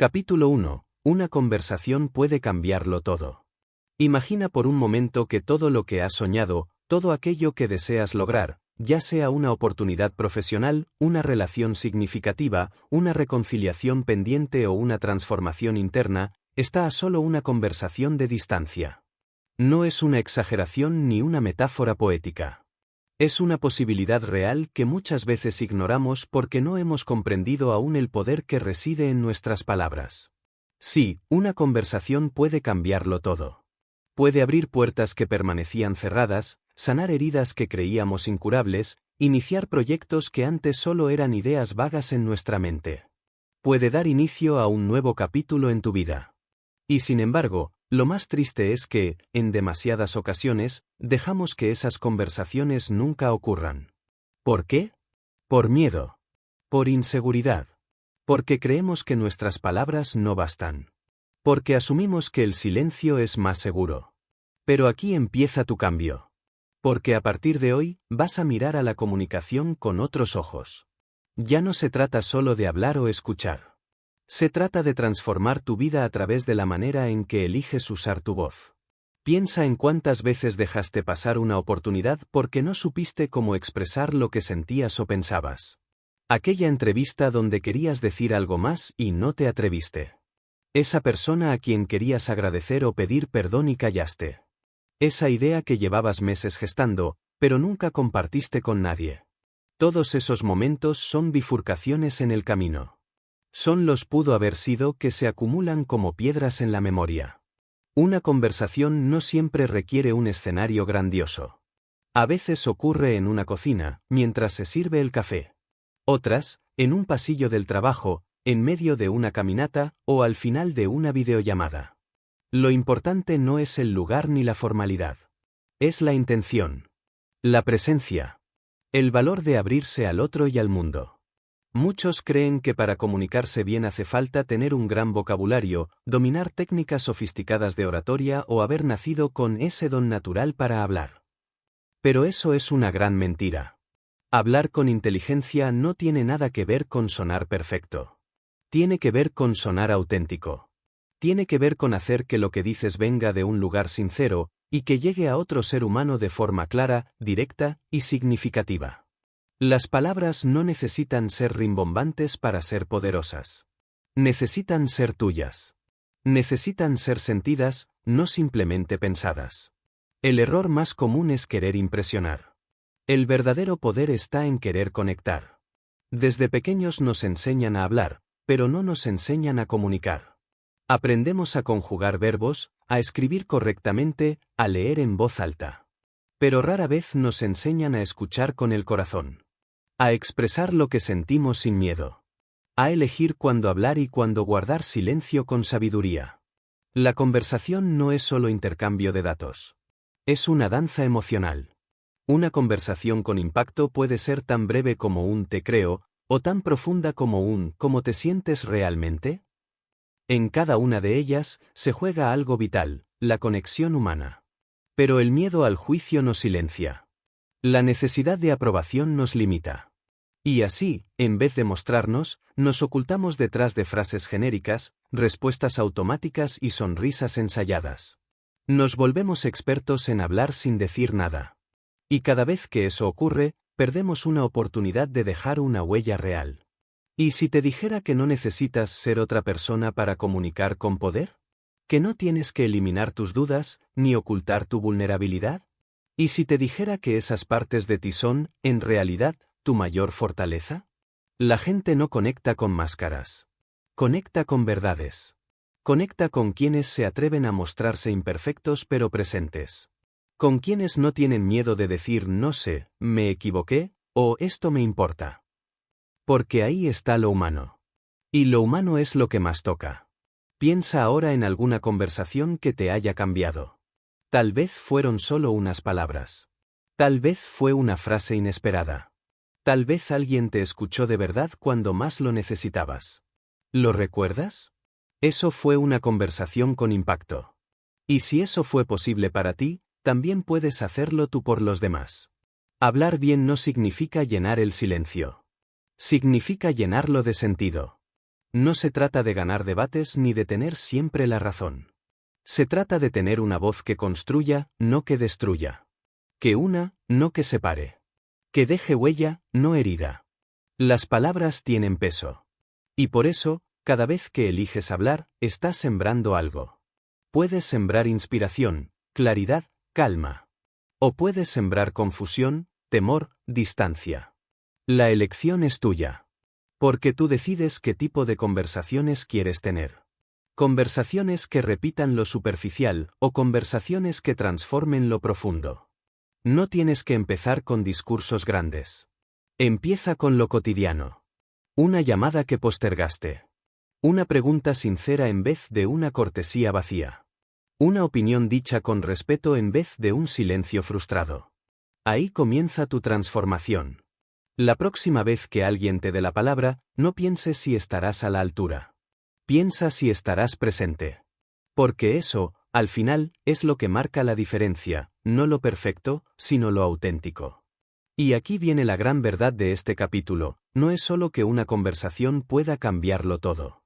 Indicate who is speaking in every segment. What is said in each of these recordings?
Speaker 1: Capítulo 1. Una conversación puede cambiarlo todo. Imagina por un momento que todo lo que has soñado, todo aquello que deseas lograr, ya sea una oportunidad profesional, una relación significativa, una reconciliación pendiente o una transformación interna, está a solo una conversación de distancia. No es una exageración ni una metáfora poética. Es una posibilidad real que muchas veces ignoramos porque no hemos comprendido aún el poder que reside en nuestras palabras. Sí, una conversación puede cambiarlo todo. Puede abrir puertas que permanecían cerradas, sanar heridas que creíamos incurables, iniciar proyectos que antes solo eran ideas vagas en nuestra mente. Puede dar inicio a un nuevo capítulo en tu vida. Y sin embargo, lo más triste es que, en demasiadas ocasiones, dejamos que esas conversaciones nunca ocurran. ¿Por qué? Por miedo. Por inseguridad. Porque creemos que nuestras palabras no bastan. Porque asumimos que el silencio es más seguro. Pero aquí empieza tu cambio. Porque a partir de hoy, vas a mirar a la comunicación con otros ojos. Ya no se trata solo de hablar o escuchar. Se trata de transformar tu vida a través de la manera en que eliges usar tu voz. Piensa en cuántas veces dejaste pasar una oportunidad porque no supiste cómo expresar lo que sentías o pensabas. Aquella entrevista donde querías decir algo más y no te atreviste. Esa persona a quien querías agradecer o pedir perdón y callaste. Esa idea que llevabas meses gestando, pero nunca compartiste con nadie. Todos esos momentos son bifurcaciones en el camino. Son los pudo haber sido que se acumulan como piedras en la memoria. Una conversación no siempre requiere un escenario grandioso. A veces ocurre en una cocina, mientras se sirve el café. Otras, en un pasillo del trabajo, en medio de una caminata o al final de una videollamada. Lo importante no es el lugar ni la formalidad. Es la intención. La presencia. El valor de abrirse al otro y al mundo. Muchos creen que para comunicarse bien hace falta tener un gran vocabulario, dominar técnicas sofisticadas de oratoria o haber nacido con ese don natural para hablar. Pero eso es una gran mentira. Hablar con inteligencia no tiene nada que ver con sonar perfecto. Tiene que ver con sonar auténtico. Tiene que ver con hacer que lo que dices venga de un lugar sincero, y que llegue a otro ser humano de forma clara, directa y significativa. Las palabras no necesitan ser rimbombantes para ser poderosas. Necesitan ser tuyas. Necesitan ser sentidas, no simplemente pensadas. El error más común es querer impresionar. El verdadero poder está en querer conectar. Desde pequeños nos enseñan a hablar, pero no nos enseñan a comunicar. Aprendemos a conjugar verbos, a escribir correctamente, a leer en voz alta. Pero rara vez nos enseñan a escuchar con el corazón. A expresar lo que sentimos sin miedo. A elegir cuándo hablar y cuándo guardar silencio con sabiduría. La conversación no es solo intercambio de datos. Es una danza emocional. Una conversación con impacto puede ser tan breve como un "te creo", o tan profunda como un "¿cómo te sientes realmente?". En cada una de ellas se juega algo vital, la conexión humana. Pero el miedo al juicio nos silencia. La necesidad de aprobación nos limita. Y así, en vez de mostrarnos, nos ocultamos detrás de frases genéricas, respuestas automáticas y sonrisas ensayadas. Nos volvemos expertos en hablar sin decir nada. Y cada vez que eso ocurre, perdemos una oportunidad de dejar una huella real. ¿Y si te dijera que no necesitas ser otra persona para comunicar con poder? ¿Que no tienes que eliminar tus dudas, ni ocultar tu vulnerabilidad? ¿Y si te dijera que esas partes de ti son, en realidad, tu mayor fortaleza? La gente no conecta con máscaras. Conecta con verdades. Conecta con quienes se atreven a mostrarse imperfectos pero presentes. Con quienes no tienen miedo de decir "no sé, me equivoqué", o "esto me importa". Porque ahí está lo humano. Y lo humano es lo que más toca. Piensa ahora en alguna conversación que te haya cambiado. Tal vez fueron solo unas palabras. Tal vez fue una frase inesperada. Tal vez alguien te escuchó de verdad cuando más lo necesitabas. ¿Lo recuerdas? Eso fue una conversación con impacto. Y si eso fue posible para ti, también puedes hacerlo tú por los demás. Hablar bien no significa llenar el silencio. Significa llenarlo de sentido. No se trata de ganar debates ni de tener siempre la razón. Se trata de tener una voz que construya, no que destruya. Que una, no que separe. Que deje huella, no herida. Las palabras tienen peso. Y por eso, cada vez que eliges hablar, estás sembrando algo. Puedes sembrar inspiración, claridad, calma. O puedes sembrar confusión, temor, distancia. La elección es tuya. Porque tú decides qué tipo de conversaciones quieres tener. Conversaciones que repitan lo superficial o conversaciones que transformen lo profundo. No tienes que empezar con discursos grandes. Empieza con lo cotidiano. Una llamada que postergaste. Una pregunta sincera en vez de una cortesía vacía. Una opinión dicha con respeto en vez de un silencio frustrado. Ahí comienza tu transformación. La próxima vez que alguien te dé la palabra, no pienses si estarás a la altura. Piensa si estarás presente. Porque eso, al final, es lo que marca la diferencia, no lo perfecto, sino lo auténtico. Y aquí viene la gran verdad de este capítulo, no es solo que una conversación pueda cambiarlo todo.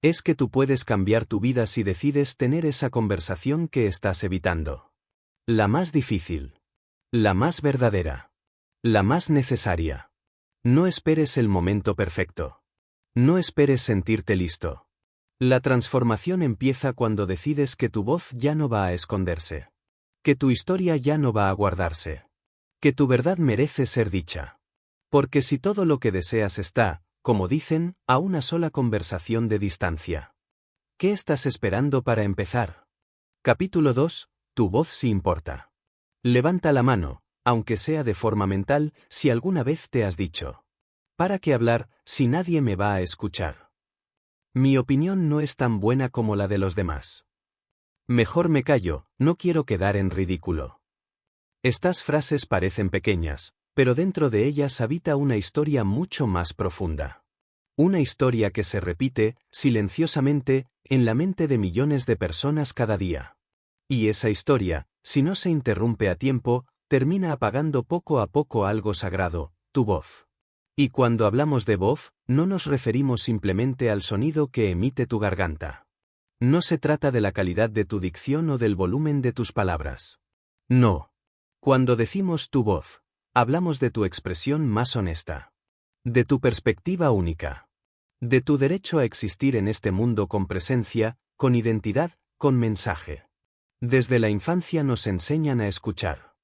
Speaker 1: Es que tú puedes cambiar tu vida si decides tener esa conversación que estás evitando. La más difícil. La más verdadera. La más necesaria. No esperes el momento perfecto. No esperes sentirte listo. La transformación empieza cuando decides que tu voz ya no va a esconderse. Que tu historia ya no va a guardarse. Que tu verdad merece ser dicha. Porque si todo lo que deseas está, como dicen, a una sola conversación de distancia. ¿Qué estás esperando para empezar? Capítulo 2. Tu voz sí importa. Levanta la mano, aunque sea de forma mental, si alguna vez te has dicho: ¿para qué hablar si nadie me va a escuchar? Mi opinión no es tan buena como la de los demás. Mejor me callo, no quiero quedar en ridículo. Estas frases parecen pequeñas, pero dentro de ellas habita una historia mucho más profunda. Una historia que se repite, silenciosamente, en la mente de millones de personas cada día. Y esa historia, si no se interrumpe a tiempo, termina apagando poco a poco algo sagrado, tu voz. Y cuando hablamos de voz, no nos referimos simplemente al sonido que emite tu garganta. No se trata de la calidad de tu dicción o del volumen de tus palabras. No. Cuando decimos tu voz, hablamos de tu expresión más honesta. De tu perspectiva única. De tu derecho a existir en este mundo con presencia, con identidad, con mensaje. Desde la infancia nos enseñan a escuchar.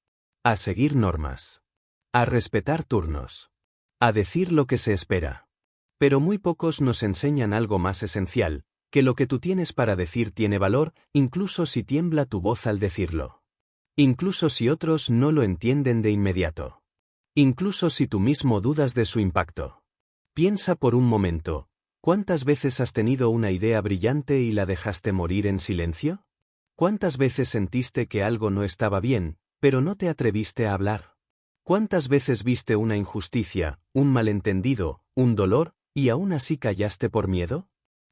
Speaker 1: A seguir normas. A respetar turnos. A decir lo que se espera. Pero muy pocos nos enseñan algo más esencial, que lo que tú tienes para decir tiene valor, incluso si tiembla tu voz al decirlo. Incluso si otros no lo entienden de inmediato. Incluso si tú mismo dudas de su impacto. Piensa por un momento, ¿cuántas veces has tenido una idea brillante y la dejaste morir en silencio? ¿Cuántas veces sentiste que algo no estaba bien, pero no te atreviste a hablar? ¿Cuántas veces viste una injusticia, un malentendido, un dolor, y aún así callaste por miedo?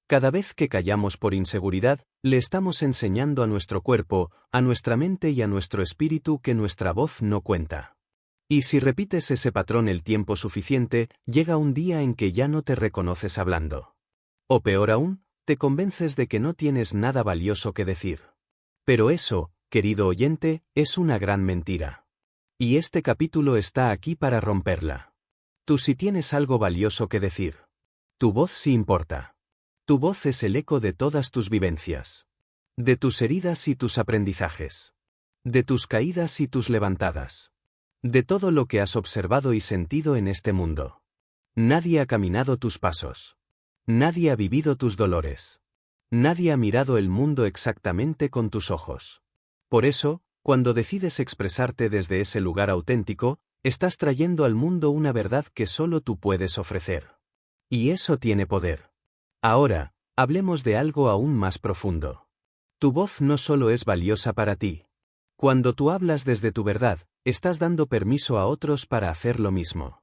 Speaker 1: Cada vez que callamos por inseguridad, le estamos enseñando a nuestro cuerpo, a nuestra mente y a nuestro espíritu que nuestra voz no cuenta. Y si repites ese patrón el tiempo suficiente, llega un día en que ya no te reconoces hablando. O peor aún, te convences de que no tienes nada valioso que decir. Pero eso, querido oyente, es una gran mentira. Y este capítulo está aquí para romperla. Tú sí tienes algo valioso que decir. Tu voz sí importa. Tu voz es el eco de todas tus vivencias. De tus heridas y tus aprendizajes. De tus caídas y tus levantadas. De todo lo que has observado y sentido en este mundo. Nadie ha caminado tus pasos. Nadie ha vivido tus dolores. Nadie ha mirado el mundo exactamente con tus ojos. Por eso, cuando decides expresarte desde ese lugar auténtico, estás trayendo al mundo una verdad que solo tú puedes ofrecer. Y eso tiene poder. Ahora, hablemos de algo aún más profundo. Tu voz no solo es valiosa para ti. Cuando tú hablas desde tu verdad, estás dando permiso a otros para hacer lo mismo.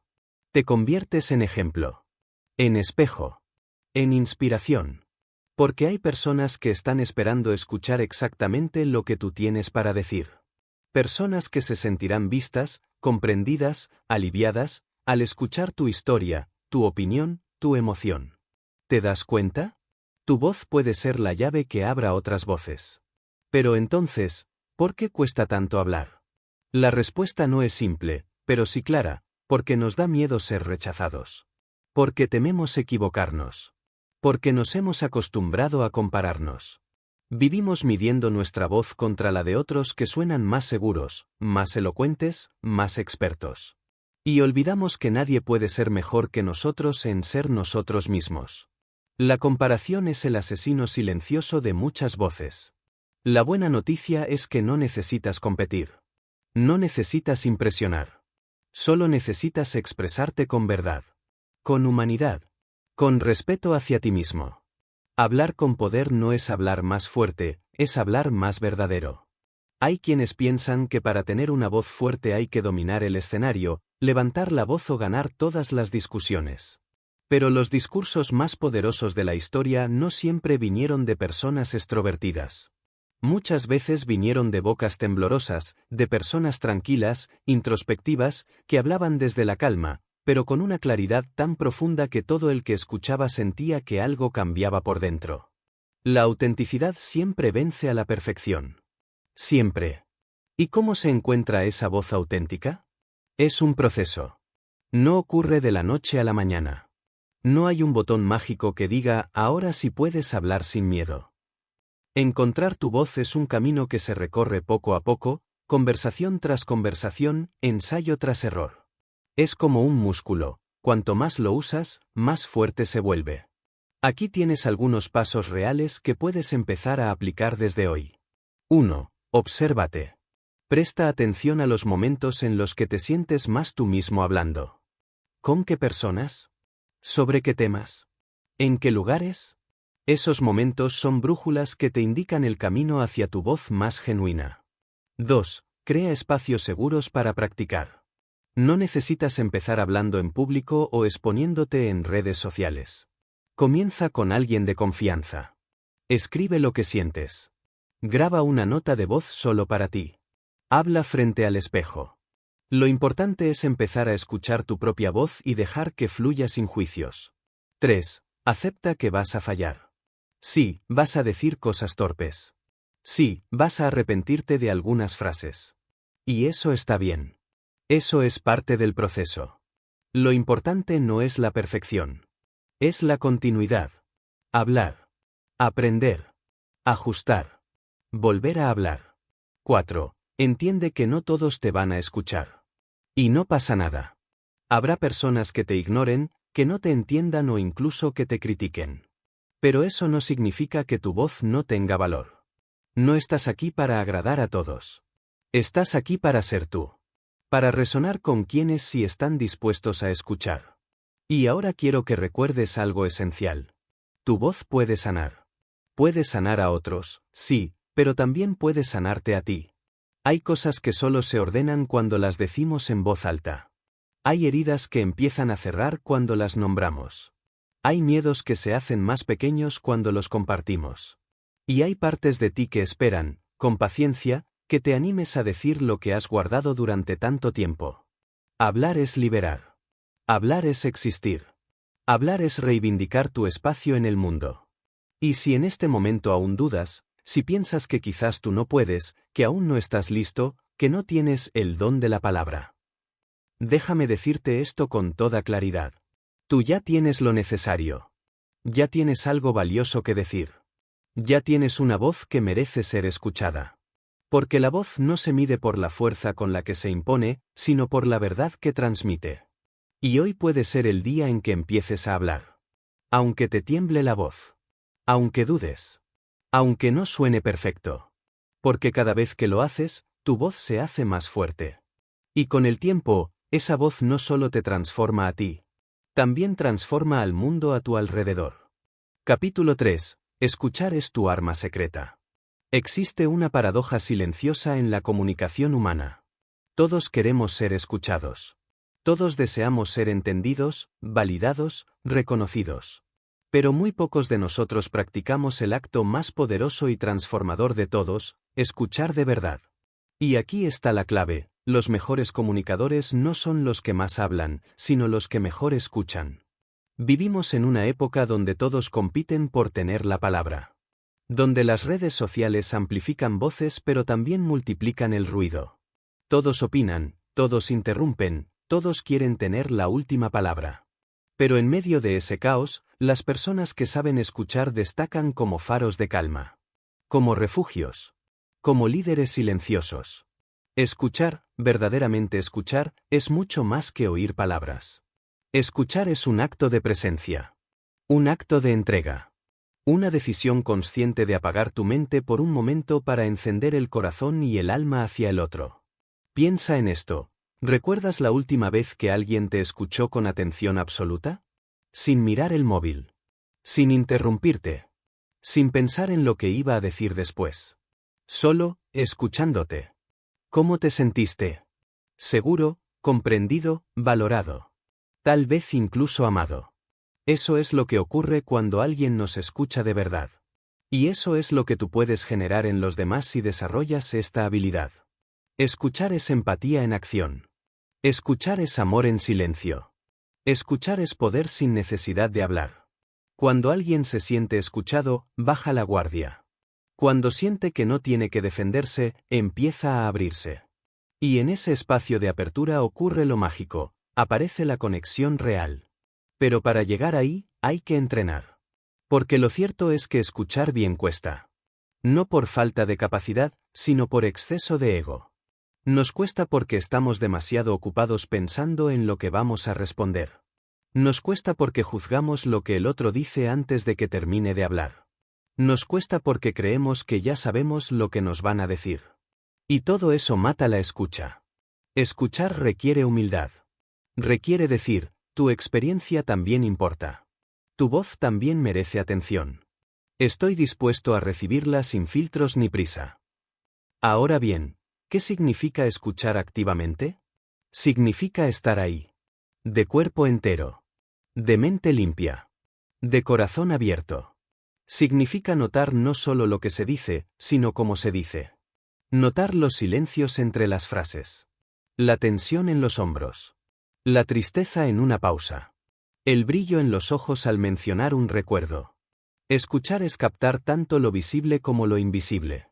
Speaker 1: Te conviertes en ejemplo. En espejo. En inspiración. Porque hay personas que están esperando escuchar exactamente lo que tú tienes para decir. Personas que se sentirán vistas, comprendidas, aliviadas, al escuchar tu historia, tu opinión, tu emoción. ¿Te das cuenta? Tu voz puede ser la llave que abra otras voces. Pero entonces, ¿por qué cuesta tanto hablar? La respuesta no es simple, pero sí clara, porque nos da miedo ser rechazados. Porque tememos equivocarnos. Porque nos hemos acostumbrado a compararnos. Vivimos midiendo nuestra voz contra la de otros que suenan más seguros, más elocuentes, más expertos. Y olvidamos que nadie puede ser mejor que nosotros en ser nosotros mismos. La comparación es el asesino silencioso de muchas voces. La buena noticia es que no necesitas competir. No necesitas impresionar. Solo necesitas expresarte con verdad. Con humanidad. Con respeto hacia ti mismo. Hablar con poder no es hablar más fuerte, es hablar más verdadero. Hay quienes piensan que para tener una voz fuerte hay que dominar el escenario, levantar la voz o ganar todas las discusiones. Pero los discursos más poderosos de la historia no siempre vinieron de personas extrovertidas. Muchas veces vinieron de bocas temblorosas, de personas tranquilas, introspectivas, que hablaban desde la calma, pero con una claridad tan profunda que todo el que escuchaba sentía que algo cambiaba por dentro. La autenticidad siempre vence a la perfección. Siempre. ¿Y cómo se encuentra esa voz auténtica? Es un proceso. No ocurre de la noche a la mañana. No hay un botón mágico que diga, ahora sí puedes hablar sin miedo. Encontrar tu voz es un camino que se recorre poco a poco, conversación tras conversación, ensayo tras error. Es como un músculo, cuanto más lo usas, más fuerte se vuelve. Aquí tienes algunos pasos reales que puedes empezar a aplicar desde hoy. 1. Obsérvate. Presta atención a los momentos en los que te sientes más tú mismo hablando. ¿Con qué personas? ¿Sobre qué temas? ¿En qué lugares? Esos momentos son brújulas que te indican el camino hacia tu voz más genuina. 2. Crea espacios seguros para practicar. No necesitas empezar hablando en público o exponiéndote en redes sociales. Comienza con alguien de confianza. Escribe lo que sientes. Graba una nota de voz solo para ti. Habla frente al espejo. Lo importante es empezar a escuchar tu propia voz y dejar que fluya sin juicios. 3. Acepta que vas a fallar. Sí, vas a decir cosas torpes. Sí, vas a arrepentirte de algunas frases. Y eso está bien. Eso es parte del proceso. Lo importante no es la perfección. Es la continuidad. Hablar. Aprender. Ajustar. Volver a hablar. 4. Entiende que no todos te van a escuchar. Y no pasa nada. Habrá personas que te ignoren, que no te entiendan o incluso que te critiquen. Pero eso no significa que tu voz no tenga valor. No estás aquí para agradar a todos. Estás aquí para ser tú. Para resonar con quienes sí están dispuestos a escuchar. Y ahora quiero que recuerdes algo esencial. Tu voz puede sanar. Puede sanar a otros, sí, pero también puede sanarte a ti. Hay cosas que solo se ordenan cuando las decimos en voz alta. Hay heridas que empiezan a cerrar cuando las nombramos. Hay miedos que se hacen más pequeños cuando los compartimos. Y hay partes de ti que esperan, con paciencia, que te animes a decir lo que has guardado durante tanto tiempo. Hablar es liberar. Hablar es existir. Hablar es reivindicar tu espacio en el mundo. Y si en este momento aún dudas, si piensas que quizás tú no puedes, que aún no estás listo, que no tienes el don de la palabra. Déjame decirte esto con toda claridad. Tú ya tienes lo necesario. Ya tienes algo valioso que decir. Ya tienes una voz que merece ser escuchada. Porque la voz no se mide por la fuerza con la que se impone, sino por la verdad que transmite. Y hoy puede ser el día en que empieces a hablar. Aunque te tiemble la voz. Aunque dudes. Aunque no suene perfecto. Porque cada vez que lo haces, tu voz se hace más fuerte. Y con el tiempo, esa voz no solo te transforma a ti. También transforma al mundo a tu alrededor. Capítulo 3. Escuchar es tu arma secreta. Existe una paradoja silenciosa en la comunicación humana. Todos queremos ser escuchados. Todos deseamos ser entendidos, validados, reconocidos. Pero muy pocos de nosotros practicamos el acto más poderoso y transformador de todos, escuchar de verdad. Y aquí está la clave. Los mejores comunicadores no son los que más hablan, sino los que mejor escuchan. Vivimos en una época donde todos compiten por tener la palabra. Donde las redes sociales amplifican voces pero también multiplican el ruido. Todos opinan, todos interrumpen, todos quieren tener la última palabra. Pero en medio de ese caos, las personas que saben escuchar destacan como faros de calma. Como refugios. Como líderes silenciosos. Escuchar, verdaderamente escuchar, es mucho más que oír palabras. Escuchar es un acto de presencia. Un acto de entrega. Una decisión consciente de apagar tu mente por un momento para encender el corazón y el alma hacia el otro. Piensa en esto. ¿Recuerdas la última vez que alguien te escuchó con atención absoluta? Sin mirar el móvil. Sin interrumpirte. Sin pensar en lo que iba a decir después. Solo, escuchándote. ¿Cómo te sentiste? Seguro, comprendido, valorado. Tal vez incluso amado. Eso es lo que ocurre cuando alguien nos escucha de verdad. Y eso es lo que tú puedes generar en los demás si desarrollas esta habilidad. Escuchar es empatía en acción. Escuchar es amor en silencio. Escuchar es poder sin necesidad de hablar. Cuando alguien se siente escuchado, baja la guardia. Cuando siente que no tiene que defenderse, empieza a abrirse. Y en ese espacio de apertura ocurre lo mágico, aparece la conexión real. Pero para llegar ahí, hay que entrenar. Porque lo cierto es que escuchar bien cuesta. No por falta de capacidad, sino por exceso de ego. Nos cuesta porque estamos demasiado ocupados pensando en lo que vamos a responder. Nos cuesta porque juzgamos lo que el otro dice antes de que termine de hablar. Nos cuesta porque creemos que ya sabemos lo que nos van a decir. Y todo eso mata la escucha. Escuchar requiere humildad. Requiere decir, tu experiencia también importa. Tu voz también merece atención. Estoy dispuesto a recibirla sin filtros ni prisa. Ahora bien, ¿qué significa escuchar activamente? Significa estar ahí. De cuerpo entero. De mente limpia. De corazón abierto. Significa notar no solo lo que se dice, sino cómo se dice. Notar los silencios entre las frases. La tensión en los hombros. La tristeza en una pausa. El brillo en los ojos al mencionar un recuerdo. Escuchar es captar tanto lo visible como lo invisible.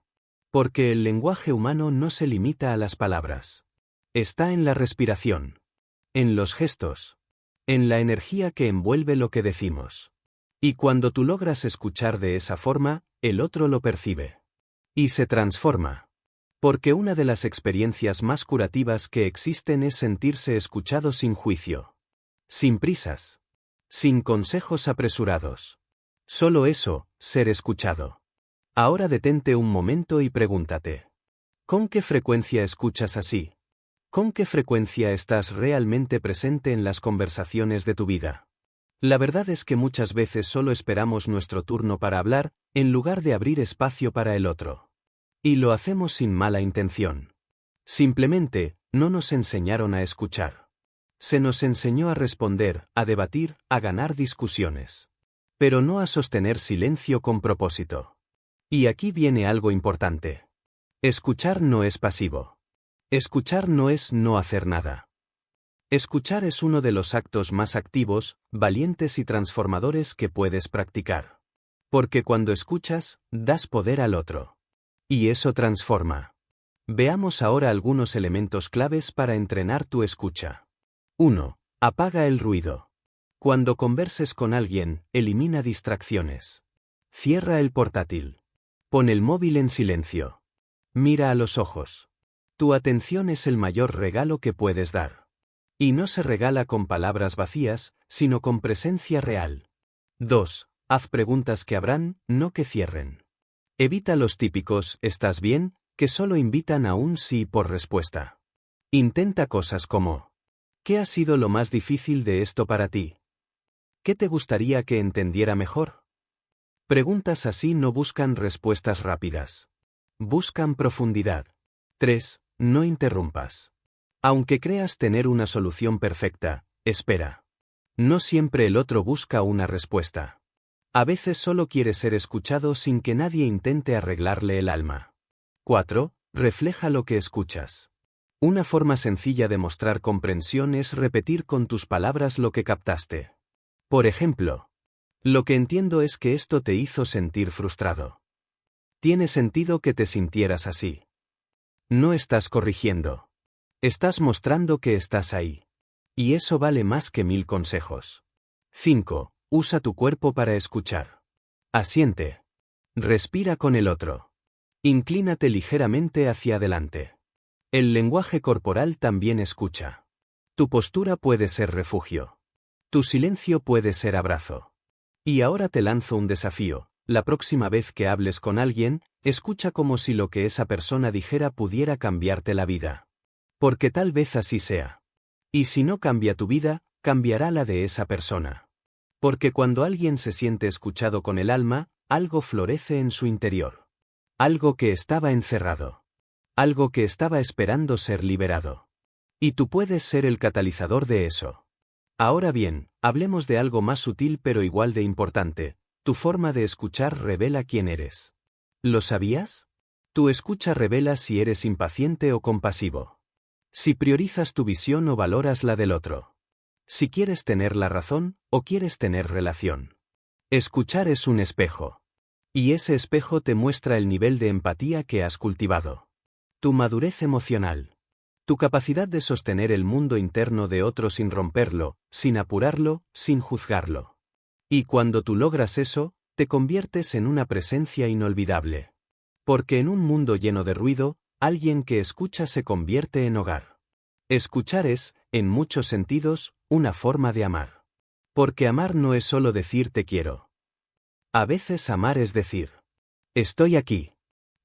Speaker 1: Porque el lenguaje humano no se limita a las palabras. Está en la respiración. En los gestos. En la energía que envuelve lo que decimos. Y cuando tú logras escuchar de esa forma, el otro lo percibe. Y se transforma. Porque una de las experiencias más curativas que existen es sentirse escuchado sin juicio. Sin prisas. Sin consejos apresurados. Solo eso, ser escuchado. Ahora detente un momento y pregúntate. ¿Con qué frecuencia escuchas así? ¿Con qué frecuencia estás realmente presente en las conversaciones de tu vida? La verdad es que muchas veces solo esperamos nuestro turno para hablar, en lugar de abrir espacio para el otro. Y lo hacemos sin mala intención. Simplemente, no nos enseñaron a escuchar. Se nos enseñó a responder, a debatir, a ganar discusiones. Pero no a sostener silencio con propósito. Y aquí viene algo importante. Escuchar no es pasivo. Escuchar no es no hacer nada. Escuchar es uno de los actos más activos, valientes y transformadores que puedes practicar. Porque cuando escuchas, das poder al otro. Y eso transforma. Veamos ahora algunos elementos claves para entrenar tu escucha. 1. Apaga el ruido. Cuando converses con alguien, elimina distracciones. Cierra el portátil. Pon el móvil en silencio. Mira a los ojos. Tu atención es el mayor regalo que puedes dar. Y no se regala con palabras vacías, sino con presencia real. 2. Haz preguntas que abran, no que cierren. Evita los típicos «¿estás bien?», que solo invitan a un sí por respuesta. Intenta cosas como ¿qué ha sido lo más difícil de esto para ti? ¿Qué te gustaría que entendiera mejor? Preguntas así no buscan respuestas rápidas. Buscan profundidad. 3. No interrumpas. Aunque creas tener una solución perfecta, espera. No siempre el otro busca una respuesta. A veces solo quiere ser escuchado sin que nadie intente arreglarle el alma. 4. Refleja lo que escuchas. Una forma sencilla de mostrar comprensión es repetir con tus palabras lo que captaste. Por ejemplo, lo que entiendo es que esto te hizo sentir frustrado. Tiene sentido que te sintieras así. No estás corrigiendo. Estás mostrando que estás ahí. Y eso vale más que 1000 consejos. 5. Usa tu cuerpo para escuchar. Asiente. Respira con el otro. Inclínate ligeramente hacia adelante. El lenguaje corporal también escucha. Tu postura puede ser refugio. Tu silencio puede ser abrazo. Y ahora te lanzo un desafío. La próxima vez que hables con alguien, escucha como si lo que esa persona dijera pudiera cambiarte la vida. Porque tal vez así sea. Y si no cambia tu vida, cambiará la de esa persona. Porque cuando alguien se siente escuchado con el alma, algo florece en su interior. Algo que estaba encerrado. Algo que estaba esperando ser liberado. Y tú puedes ser el catalizador de eso. Ahora bien, hablemos de algo más sutil pero igual de importante. Tu forma de escuchar revela quién eres. ¿Lo sabías? Tu escucha revela si eres impaciente o compasivo. Si priorizas tu visión o valoras la del otro. Si quieres tener la razón o quieres tener relación. Escuchar es un espejo. Y ese espejo te muestra el nivel de empatía que has cultivado. Tu madurez emocional. Tu capacidad de sostener el mundo interno de otro sin romperlo, sin apurarlo, sin juzgarlo. Y cuando tú logras eso, te conviertes en una presencia inolvidable. Porque en un mundo lleno de ruido, alguien que escucha se convierte en hogar. Escuchar es, en muchos sentidos, una forma de amar. Porque amar no es solo decir te quiero. A veces amar es decir, estoy aquí.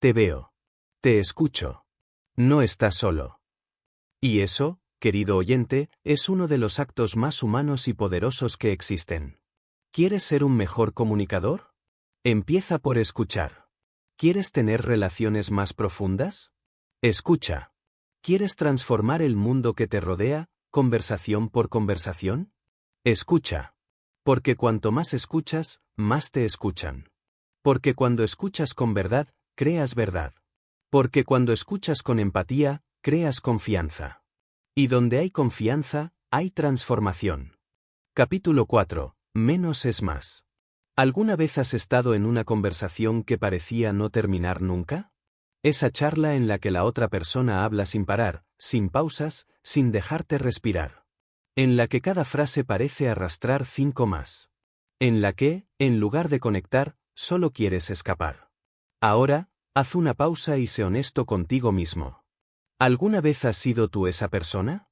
Speaker 1: Te veo. Te escucho. No estás solo. Y eso, querido oyente, es uno de los actos más humanos y poderosos que existen. ¿Quieres ser un mejor comunicador? Empieza por escuchar. ¿Quieres tener relaciones más profundas? Escucha. ¿Quieres transformar el mundo que te rodea, conversación por conversación? Escucha. Porque cuanto más escuchas, más te escuchan. Porque cuando escuchas con verdad, creas verdad. Porque cuando escuchas con empatía, creas confianza. Y donde hay confianza, hay transformación. Capítulo 4. Menos es más. ¿Alguna vez has estado en una conversación que parecía no terminar nunca? Esa charla en la que la otra persona habla sin parar, sin pausas, sin dejarte respirar. En la que cada frase parece arrastrar 5 más. En la que, en lugar de conectar, solo quieres escapar. Ahora, haz una pausa y sé honesto contigo mismo. ¿Alguna vez has sido tú esa persona?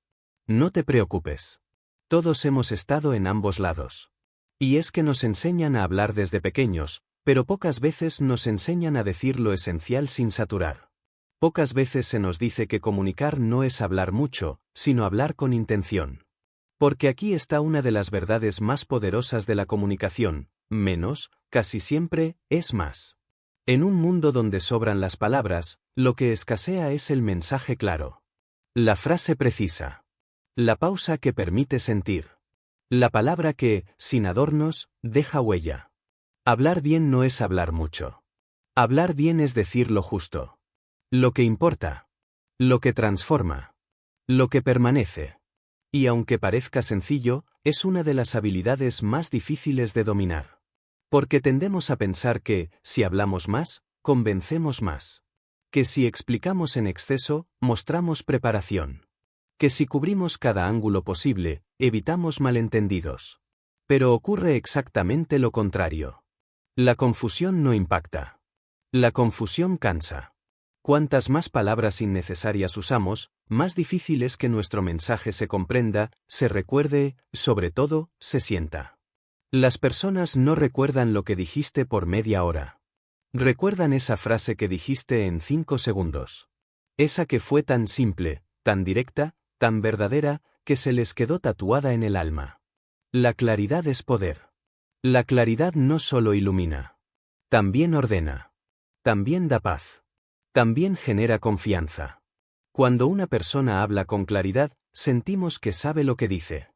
Speaker 1: No te preocupes. Todos hemos estado en ambos lados. Y es que nos enseñan a hablar desde pequeños, pero pocas veces nos enseñan a decir lo esencial sin saturar. Pocas veces se nos dice que comunicar no es hablar mucho, sino hablar con intención. Porque aquí está una de las verdades más poderosas de la comunicación: menos, casi siempre, es más. En un mundo donde sobran las palabras, lo que escasea es el mensaje claro. La frase precisa. La pausa que permite sentir. La palabra que, sin adornos, deja huella. Hablar bien no es hablar mucho. Hablar bien es decir lo justo. Lo que importa. Lo que transforma. Lo que permanece. Y aunque parezca sencillo, es una de las habilidades más difíciles de dominar. Porque tendemos a pensar que, si hablamos más, convencemos más. Que si explicamos en exceso, mostramos preparación. Que si cubrimos cada ángulo posible, evitamos malentendidos. Pero ocurre exactamente lo contrario. La confusión no impacta. La confusión cansa. Cuantas más palabras innecesarias usamos, más difícil es que nuestro mensaje se comprenda, se recuerde, sobre todo, se sienta. Las personas no recuerdan lo que dijiste por media hora. Recuerdan esa frase que dijiste en 5 segundos. Esa que fue tan simple, tan directa, tan verdadera, que se les quedó tatuada en el alma. La claridad es poder. La claridad no solo ilumina. También ordena. También da paz. También genera confianza. Cuando una persona habla con claridad, sentimos que sabe lo que dice.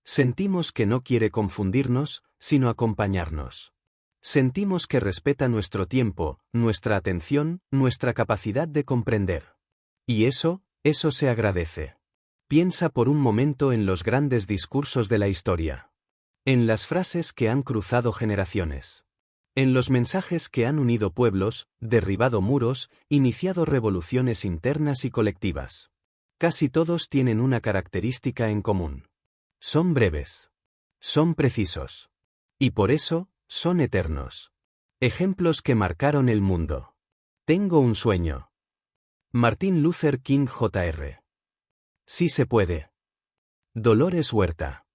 Speaker 1: Sentimos que no quiere confundirnos, sino acompañarnos. Sentimos que respeta nuestro tiempo, nuestra atención, nuestra capacidad de comprender. Y eso se agradece. Piensa por un momento en los grandes discursos de la historia. En las frases que han cruzado generaciones. En los mensajes que han unido pueblos, derribado muros, iniciado revoluciones internas y colectivas. Casi todos tienen una característica en común. Son breves. Son precisos. Y por eso, son eternos. Ejemplos que marcaron el mundo. Tengo un sueño. Martin Luther King Jr. Sí se puede. Dolores Huerta.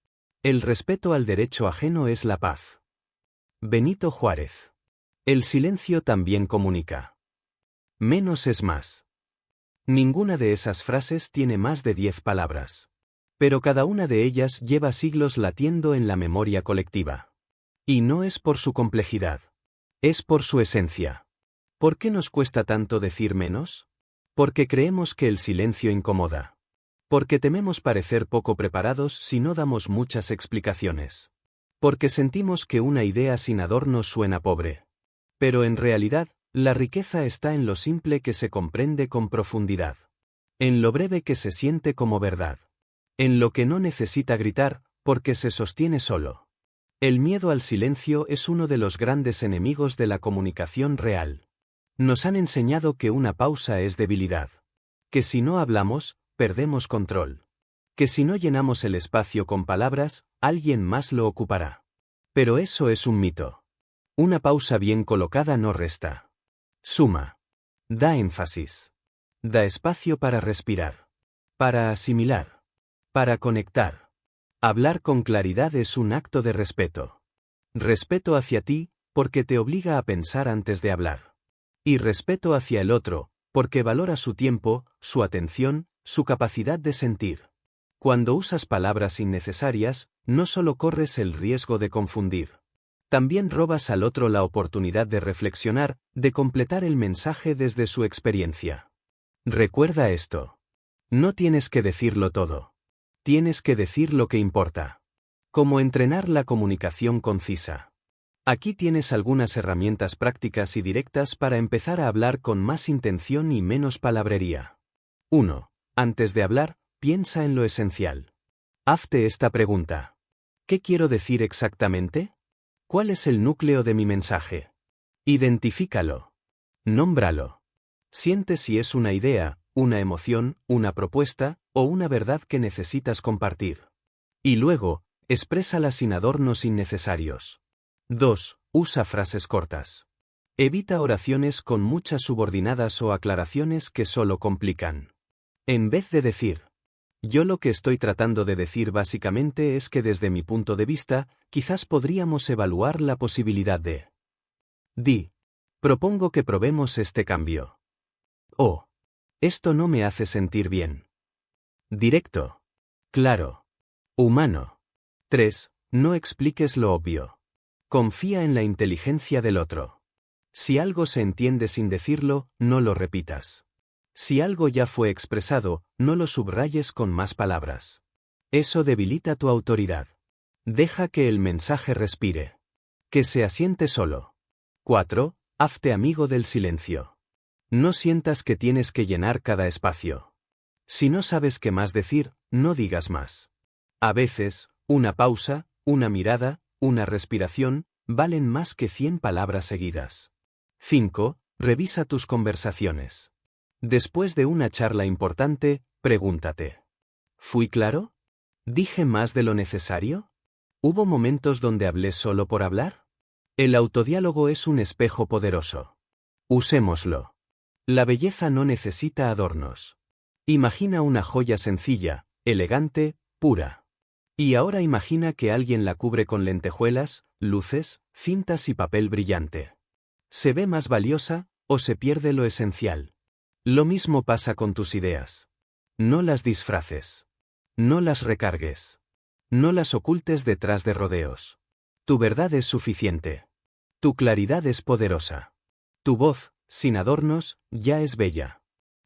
Speaker 1: El respeto al derecho ajeno es la paz. Benito Juárez. El silencio también comunica. Menos es más. Ninguna de esas frases tiene más de 10 palabras. Pero cada una de ellas lleva siglos latiendo en la memoria colectiva. Y no es por su complejidad. Es por su esencia. ¿Por qué nos cuesta tanto decir menos? Porque creemos que el silencio incomoda. Porque tememos parecer poco preparados si no damos muchas explicaciones. Porque sentimos que una idea sin adornos suena pobre. Pero en realidad, la riqueza está en lo simple que se comprende con profundidad. En lo breve que se siente como verdad. En lo que no necesita gritar, porque se sostiene solo. El miedo al silencio es uno de los grandes enemigos de la comunicación real. Nos han enseñado que una pausa es debilidad. Que si no hablamos, perdemos control. Que si no llenamos el espacio con palabras, alguien más lo ocupará. Pero eso es un mito. Una pausa bien colocada no resta. Suma. Da énfasis. Da espacio para respirar. Para asimilar. Para conectar. Hablar con claridad es un acto de respeto. Respeto hacia ti, porque te obliga a pensar antes de hablar. Y respeto hacia el otro, porque valora su tiempo, su atención, su capacidad de sentir. Cuando usas palabras innecesarias, no solo corres el riesgo de confundir. También robas al otro la oportunidad de reflexionar, de completar el mensaje desde su experiencia. Recuerda esto. No tienes que decirlo todo. Tienes que decir lo que importa. Cómo entrenar la comunicación concisa. Aquí tienes algunas herramientas prácticas y directas para empezar a hablar con más intención y menos palabrería. 1. Antes de hablar, piensa en lo esencial. Hazte esta pregunta. ¿Qué quiero decir exactamente? ¿Cuál es el núcleo de mi mensaje? Identifícalo. Nómbralo. Siente si es una idea, una emoción, una propuesta, o una verdad que necesitas compartir. Y luego, exprésala sin adornos innecesarios. 2. Usa frases cortas. Evita oraciones con muchas subordinadas o aclaraciones que solo complican. En vez de decir, yo lo que estoy tratando de decir básicamente es que desde mi punto de vista, quizás podríamos evaluar la posibilidad de. Propongo que probemos este cambio. O. Esto no me hace sentir bien. Directo. Claro. Humano. 3. No expliques lo obvio. Confía en la inteligencia del otro. Si algo se entiende sin decirlo, no lo repitas. Si algo ya fue expresado, no lo subrayes con más palabras. Eso debilita tu autoridad. Deja que el mensaje respire. Que se asiente solo. 4. Hazte amigo del silencio. No sientas que tienes que llenar cada espacio. Si no sabes qué más decir, no digas más. A veces, una pausa, una mirada, una respiración, valen más que 100 palabras seguidas. 5. Revisa tus conversaciones. Después de una charla importante, pregúntate. ¿Fui claro? ¿Dije más de lo necesario? ¿Hubo momentos donde hablé solo por hablar? El autodiálogo es un espejo poderoso. Usémoslo. La belleza no necesita adornos. Imagina una joya sencilla, elegante, pura. Y ahora imagina que alguien la cubre con lentejuelas, luces, cintas y papel brillante. ¿Se ve más valiosa, o se pierde lo esencial? Lo mismo pasa con tus ideas. No las disfraces. No las recargues. No las ocultes detrás de rodeos. Tu verdad es suficiente. Tu claridad es poderosa. Tu voz, sin adornos, ya es bella.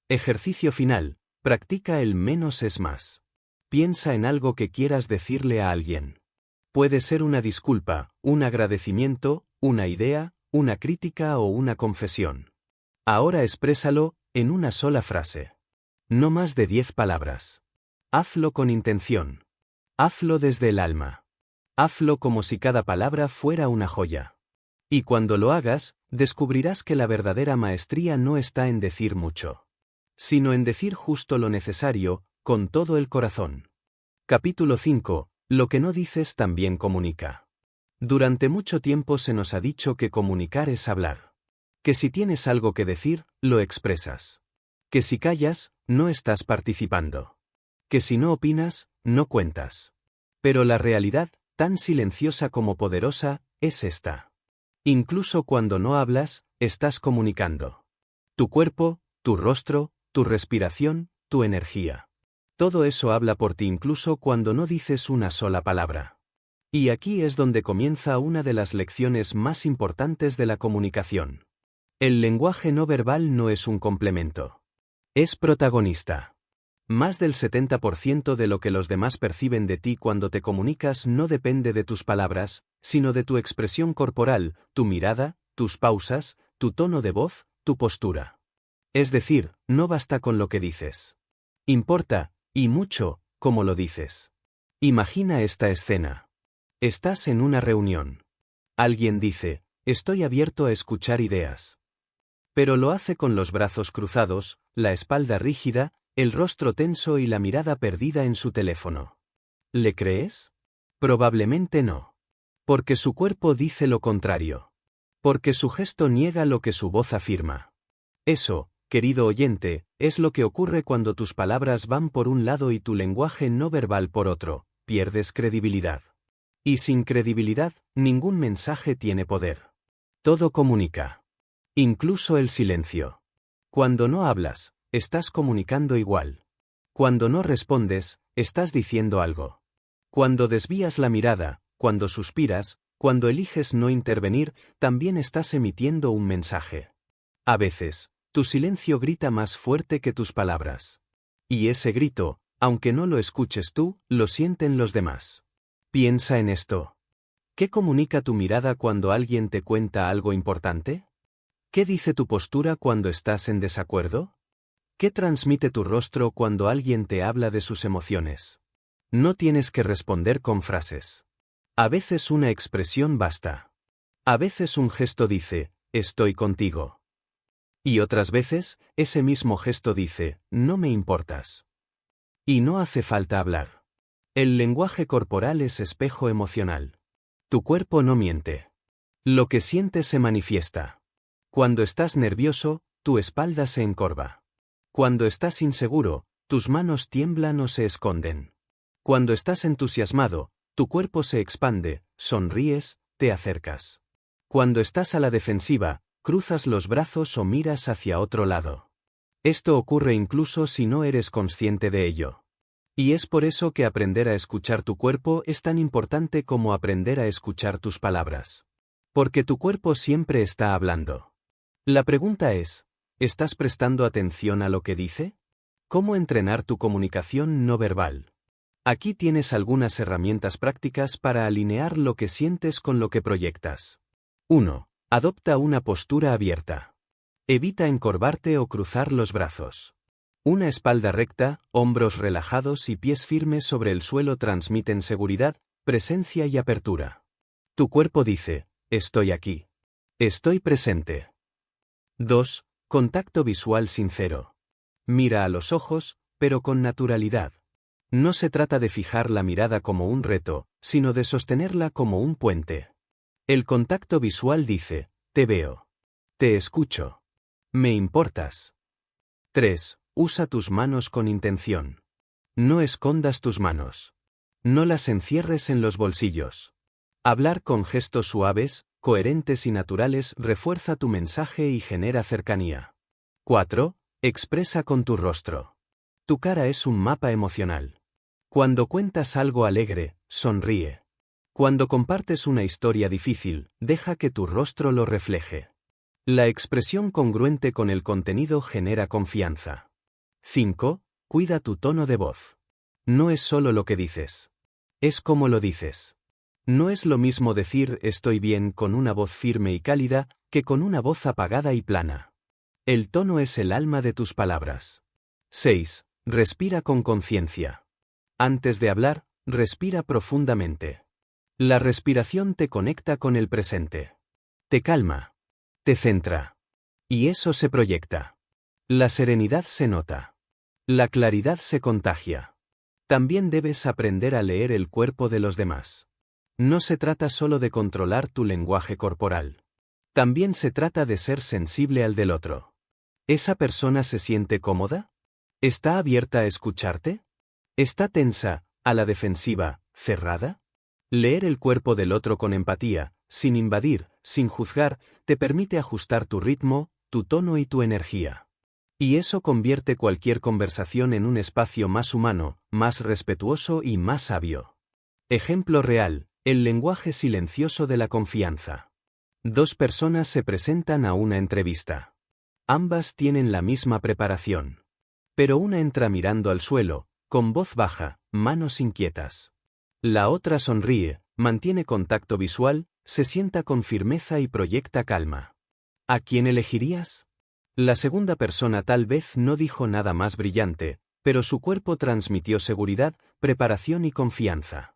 Speaker 1: Ejercicio final. Practica el menos es más. Piensa en algo que quieras decirle a alguien. Puede ser una disculpa, un agradecimiento, una idea, una crítica o una confesión. Ahora exprésalo, en una sola frase. No más de 10 palabras. Hazlo con intención. Hazlo desde el alma. Hazlo como si cada palabra fuera una joya. Y cuando lo hagas, descubrirás que la verdadera maestría no está en decir mucho, sino en decir justo lo necesario, con todo el corazón. Capítulo 5. Lo que no dices también comunica. Durante mucho tiempo se nos ha dicho que comunicar es hablar. Que si tienes algo que decir, lo expresas. Que si callas, no estás participando. Que si no opinas, no cuentas. Pero la realidad, tan silenciosa como poderosa, es esta. Incluso cuando no hablas, estás comunicando. Tu cuerpo, tu rostro, tu respiración, tu energía. Todo eso habla por ti incluso cuando no dices una sola palabra. Y aquí es donde comienza una de las lecciones más importantes de la comunicación. El lenguaje no verbal no es un complemento. Es protagonista. Más del 70% de lo que los demás perciben de ti cuando te comunicas no depende de tus palabras, sino de tu expresión corporal, tu mirada, tus pausas, tu tono de voz, tu postura. Es decir, no basta con lo que dices. Importa, y mucho, cómo lo dices. Imagina esta escena. Estás en una reunión. Alguien dice, estoy abierto a escuchar ideas. Pero lo hace con los brazos cruzados, la espalda rígida, el rostro tenso y la mirada perdida en su teléfono. ¿Le crees? Probablemente no. Porque su cuerpo dice lo contrario. Porque su gesto niega lo que su voz afirma. Eso, querido oyente, es lo que ocurre cuando tus palabras van por un lado y tu lenguaje no verbal por otro, pierdes credibilidad. Y sin credibilidad, ningún mensaje tiene poder. Todo comunica. Incluso el silencio. Cuando no hablas, estás comunicando igual. Cuando no respondes, estás diciendo algo. Cuando desvías la mirada, cuando suspiras, cuando eliges no intervenir, también estás emitiendo un mensaje. A veces, tu silencio grita más fuerte que tus palabras. Y ese grito, aunque no lo escuches tú, lo sienten los demás. Piensa en esto. ¿Qué comunica tu mirada cuando alguien te cuenta algo importante? ¿Qué dice tu postura cuando estás en desacuerdo? ¿Qué transmite tu rostro cuando alguien te habla de sus emociones? No tienes que responder con frases. A veces una expresión basta. A veces un gesto dice, estoy contigo. Y otras veces, ese mismo gesto dice, no me importas. Y no hace falta hablar. El lenguaje corporal es espejo emocional. Tu cuerpo no miente. Lo que sientes se manifiesta. Cuando estás nervioso, tu espalda se encorva. Cuando estás inseguro, tus manos tiemblan o se esconden. Cuando estás entusiasmado, tu cuerpo se expande, sonríes, te acercas. Cuando estás a la defensiva, cruzas los brazos o miras hacia otro lado. Esto ocurre incluso si no eres consciente de ello. Y es por eso que aprender a escuchar tu cuerpo es tan importante como aprender a escuchar tus palabras. Porque tu cuerpo siempre está hablando. La pregunta es, ¿estás prestando atención a lo que dice? ¿Cómo entrenar tu comunicación no verbal? Aquí tienes algunas herramientas prácticas para alinear lo que sientes con lo que proyectas. 1. Adopta una postura abierta. Evita encorvarte o cruzar los brazos. Una espalda recta, hombros relajados y pies firmes sobre el suelo transmiten seguridad, presencia y apertura. Tu cuerpo dice, estoy aquí. Estoy presente. 2. Contacto visual sincero. Mira a los ojos, pero con naturalidad. No se trata de fijar la mirada como un reto, sino de sostenerla como un puente. El contacto visual dice, te veo. Te escucho. Me importas. 3. Usa tus manos con intención. No escondas tus manos. No las encierres en los bolsillos. Hablar con gestos suaves, coherentes y naturales refuerza tu mensaje y genera cercanía. 4. Expresa con tu rostro. Tu cara es un mapa emocional. Cuando cuentas algo alegre, sonríe. Cuando compartes una historia difícil, deja que tu rostro lo refleje. La expresión congruente con el contenido genera confianza. 5. Cuida tu tono de voz. No es solo lo que dices. Es cómo lo dices. No es lo mismo decir estoy bien con una voz firme y cálida, que con una voz apagada y plana. El tono es el alma de tus palabras. 6. Respira con conciencia. Antes de hablar, respira profundamente. La respiración te conecta con el presente. Te calma. Te centra. Y eso se proyecta. La serenidad se nota. La claridad se contagia. También debes aprender a leer el cuerpo de los demás. No se trata solo de controlar tu lenguaje corporal. También se trata de ser sensible al del otro. ¿Esa persona se siente cómoda? ¿Está abierta a escucharte? ¿Está tensa, a la defensiva, cerrada? Leer el cuerpo del otro con empatía, sin invadir, sin juzgar, te permite ajustar tu ritmo, tu tono y tu energía. Y eso convierte cualquier conversación en un espacio más humano, más respetuoso y más sabio. Ejemplo real, el lenguaje silencioso de la confianza. Dos personas se presentan a una entrevista. Ambas tienen la misma preparación. Pero una entra mirando al suelo, con voz baja, manos inquietas. La otra sonríe, mantiene contacto visual, se sienta con firmeza y proyecta calma. ¿A quién elegirías? La segunda persona tal vez no dijo nada más brillante, pero su cuerpo transmitió seguridad, preparación y confianza.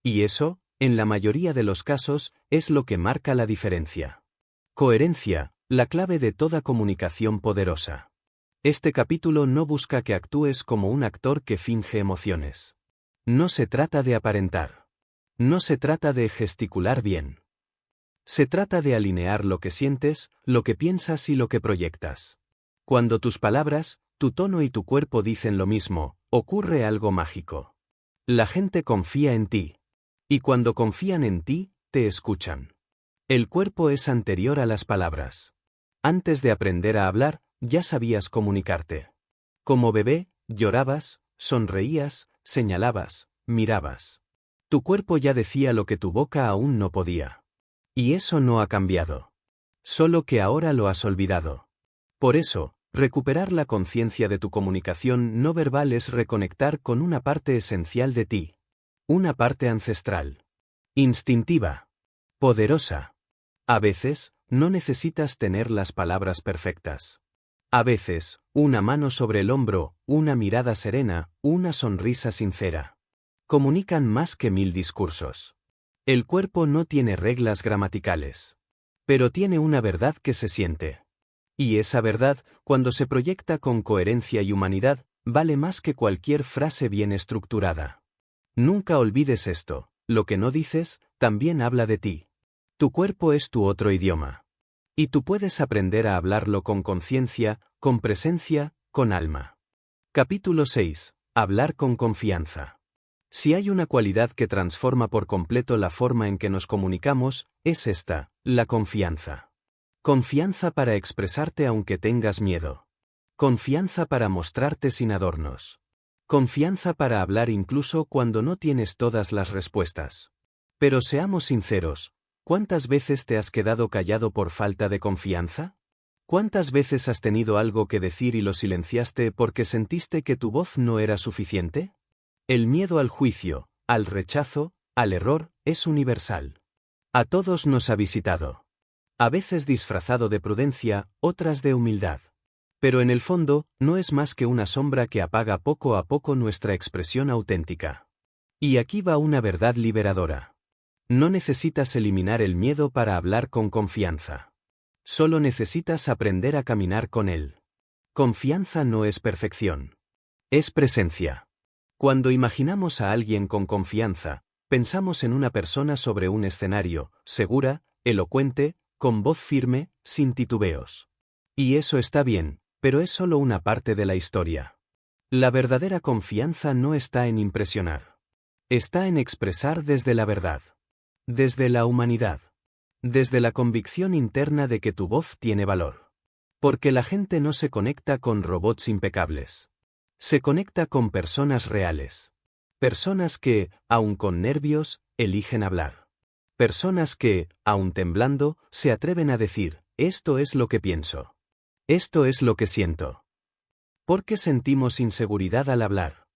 Speaker 1: Y eso, en la mayoría de los casos, es lo que marca la diferencia. Coherencia, la clave de toda comunicación poderosa. Este capítulo no busca que actúes como un actor que finge emociones. No se trata de aparentar. No se trata de gesticular bien. Se trata de alinear lo que sientes, lo que piensas y lo que proyectas. Cuando tus palabras, tu tono y tu cuerpo dicen lo mismo, ocurre algo mágico. La gente confía en ti. Y cuando confían en ti, te escuchan. El cuerpo es anterior a las palabras. Antes de aprender a hablar, ya sabías comunicarte. Como bebé, llorabas, sonreías, señalabas, mirabas. Tu cuerpo ya decía lo que tu boca aún no podía. Y eso no ha cambiado. Solo que ahora lo has olvidado. Por eso, recuperar la conciencia de tu comunicación no verbal es reconectar con una parte esencial de ti. Una parte ancestral. Instintiva. Poderosa. A veces, no necesitas tener las palabras perfectas. A veces, una mano sobre el hombro, una mirada serena, una sonrisa sincera. Comunican más que 1000 discursos. El cuerpo no tiene reglas gramaticales. Pero tiene una verdad que se siente. Y esa verdad, cuando se proyecta con coherencia y humanidad, vale más que cualquier frase bien estructurada. Nunca olvides esto, lo que no dices, también habla de ti. Tu cuerpo es tu otro idioma. Y tú puedes aprender a hablarlo con conciencia, con presencia, con alma. Capítulo 6. Hablar con confianza. Si hay una cualidad que transforma por completo la forma en que nos comunicamos, es esta, la confianza. Confianza para expresarte aunque tengas miedo. Confianza para mostrarte sin adornos. Confianza para hablar incluso cuando no tienes todas las respuestas. Pero seamos sinceros, ¿cuántas veces te has quedado callado por falta de confianza? ¿Cuántas veces has tenido algo que decir y lo silenciaste porque sentiste que tu voz no era suficiente? El miedo al juicio, al rechazo, al error, es universal. A todos nos ha visitado. A veces disfrazado de prudencia, otras de humildad. Pero en el fondo, no es más que una sombra que apaga poco a poco nuestra expresión auténtica. Y aquí va una verdad liberadora. No necesitas eliminar el miedo para hablar con confianza. Solo necesitas aprender a caminar con él. Confianza no es perfección. Es presencia. Cuando imaginamos a alguien con confianza, pensamos en una persona sobre un escenario, segura, elocuente, con voz firme, sin titubeos. Y eso está bien, pero es solo una parte de la historia. La verdadera confianza no está en impresionar. Está en expresar desde la verdad. Desde la humanidad. Desde la convicción interna de que tu voz tiene valor. Porque la gente no se conecta con robots impecables. Se conecta con personas reales. Personas que, aun con nervios, eligen hablar. Personas que, aun temblando, se atreven a decir, esto es lo que pienso. Esto es lo que siento. ¿Por qué sentimos inseguridad al hablar?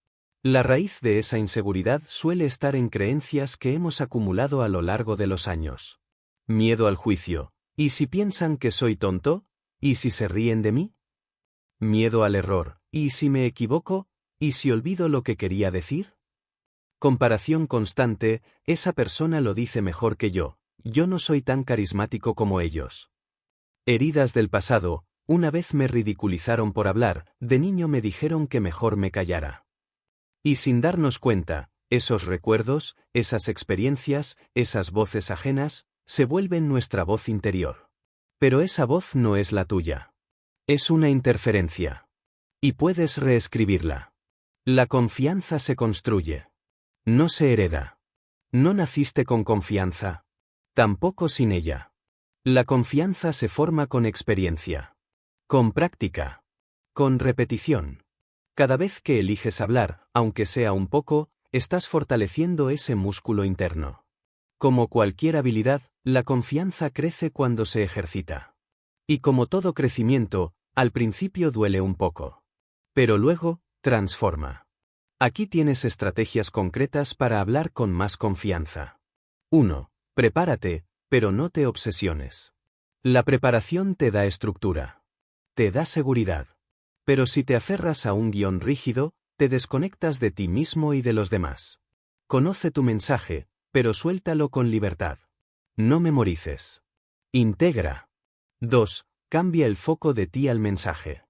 Speaker 1: La raíz de esa inseguridad suele estar en creencias que hemos acumulado a lo largo de los años. Miedo al juicio. ¿Y si piensan que soy tonto? ¿Y si se ríen de mí? Miedo al error. ¿Y si me equivoco? ¿Y si olvido lo que quería decir? Comparación constante, esa persona lo dice mejor que yo no soy tan carismático como ellos. Heridas del pasado, una vez me ridiculizaron por hablar, de niño me dijeron que mejor me callara. Y sin darnos cuenta, esos recuerdos, esas experiencias, esas voces ajenas, se vuelven nuestra voz interior. Pero esa voz no es la tuya. Es una interferencia. Y puedes reescribirla. La confianza se construye. No se hereda. No naciste con confianza. Tampoco sin ella. La confianza se forma con experiencia. Con práctica. Con repetición. Cada vez que eliges hablar, aunque sea un poco, estás fortaleciendo ese músculo interno. Como cualquier habilidad, la confianza crece cuando se ejercita. Y como todo crecimiento, al principio duele un poco. Pero luego, transforma. Aquí tienes estrategias concretas para hablar con más confianza. 1. Prepárate, pero no te obsesiones. La preparación te da estructura. Te da seguridad. Pero si te aferras a un guión rígido, te desconectas de ti mismo y de los demás. Conoce tu mensaje, pero suéltalo con libertad. No memorices. Integra. 2. Cambia el foco de ti al mensaje.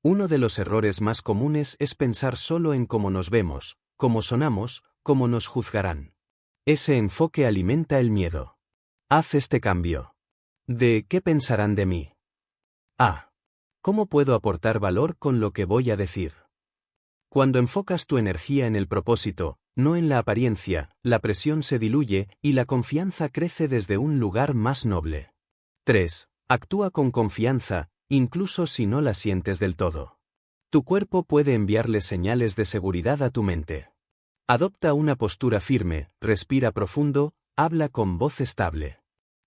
Speaker 1: Uno de los errores más comunes es pensar solo en cómo nos vemos, cómo sonamos, cómo nos juzgarán. Ese enfoque alimenta el miedo. Haz este cambio. ¿De qué pensarán de mí? A. ¿Cómo puedo aportar valor con lo que voy a decir? Cuando enfocas tu energía en el propósito, no en la apariencia, la presión se diluye y la confianza crece desde un lugar más noble. 3. Actúa con confianza, incluso si no la sientes del todo. Tu cuerpo puede enviarle señales de seguridad a tu mente. Adopta una postura firme, respira profundo, habla con voz estable.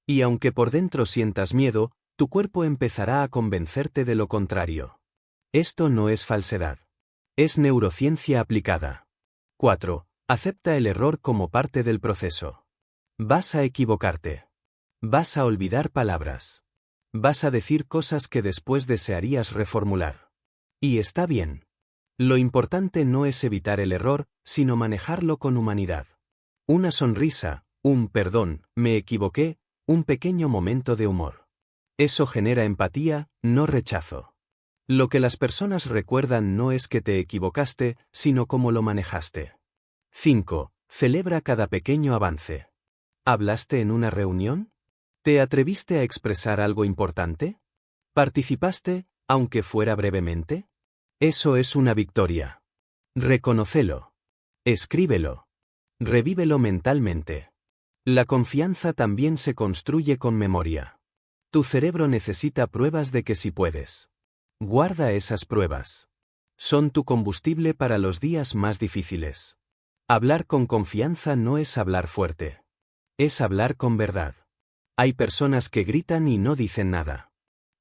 Speaker 1: Y aunque por dentro sientas miedo, tu cuerpo empezará a convencerte de lo contrario. Esto no es falsedad. Es neurociencia aplicada. 4. Acepta el error como parte del proceso. Vas a equivocarte. Vas a olvidar palabras. Vas a decir cosas que después desearías reformular. Y está bien. Lo importante no es evitar el error, sino manejarlo con humanidad. Una sonrisa, un perdón, me equivoqué, un pequeño momento de humor. Eso genera empatía, no rechazo. Lo que las personas recuerdan no es que te equivocaste, sino cómo lo manejaste. 5. Celebra cada pequeño avance. ¿Hablaste en una reunión? ¿Te atreviste a expresar algo importante? ¿Participaste, aunque fuera brevemente? Eso es una victoria. Reconócelo. Escríbelo. Revívelo mentalmente. La confianza también se construye con memoria. Tu cerebro necesita pruebas de que sí puedes. Guarda esas pruebas. Son tu combustible para los días más difíciles. Hablar con confianza no es hablar fuerte. Es hablar con verdad. Hay personas que gritan y no dicen nada.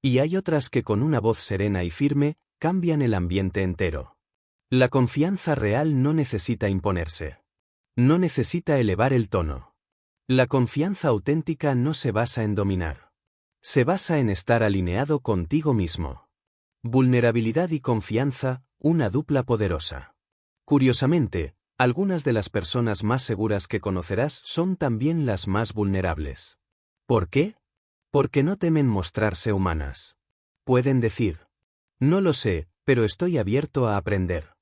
Speaker 1: Y hay otras que con una voz serena y firme, cambian el ambiente entero. La confianza real no necesita imponerse. No necesita elevar el tono. La confianza auténtica no se basa en dominar. Se basa en estar alineado contigo mismo. Vulnerabilidad y confianza, una dupla poderosa. Curiosamente, algunas de las personas más seguras que conocerás son también las más vulnerables. ¿Por qué? Porque no temen mostrarse humanas. Pueden decir, no lo sé, pero estoy abierto a aprender.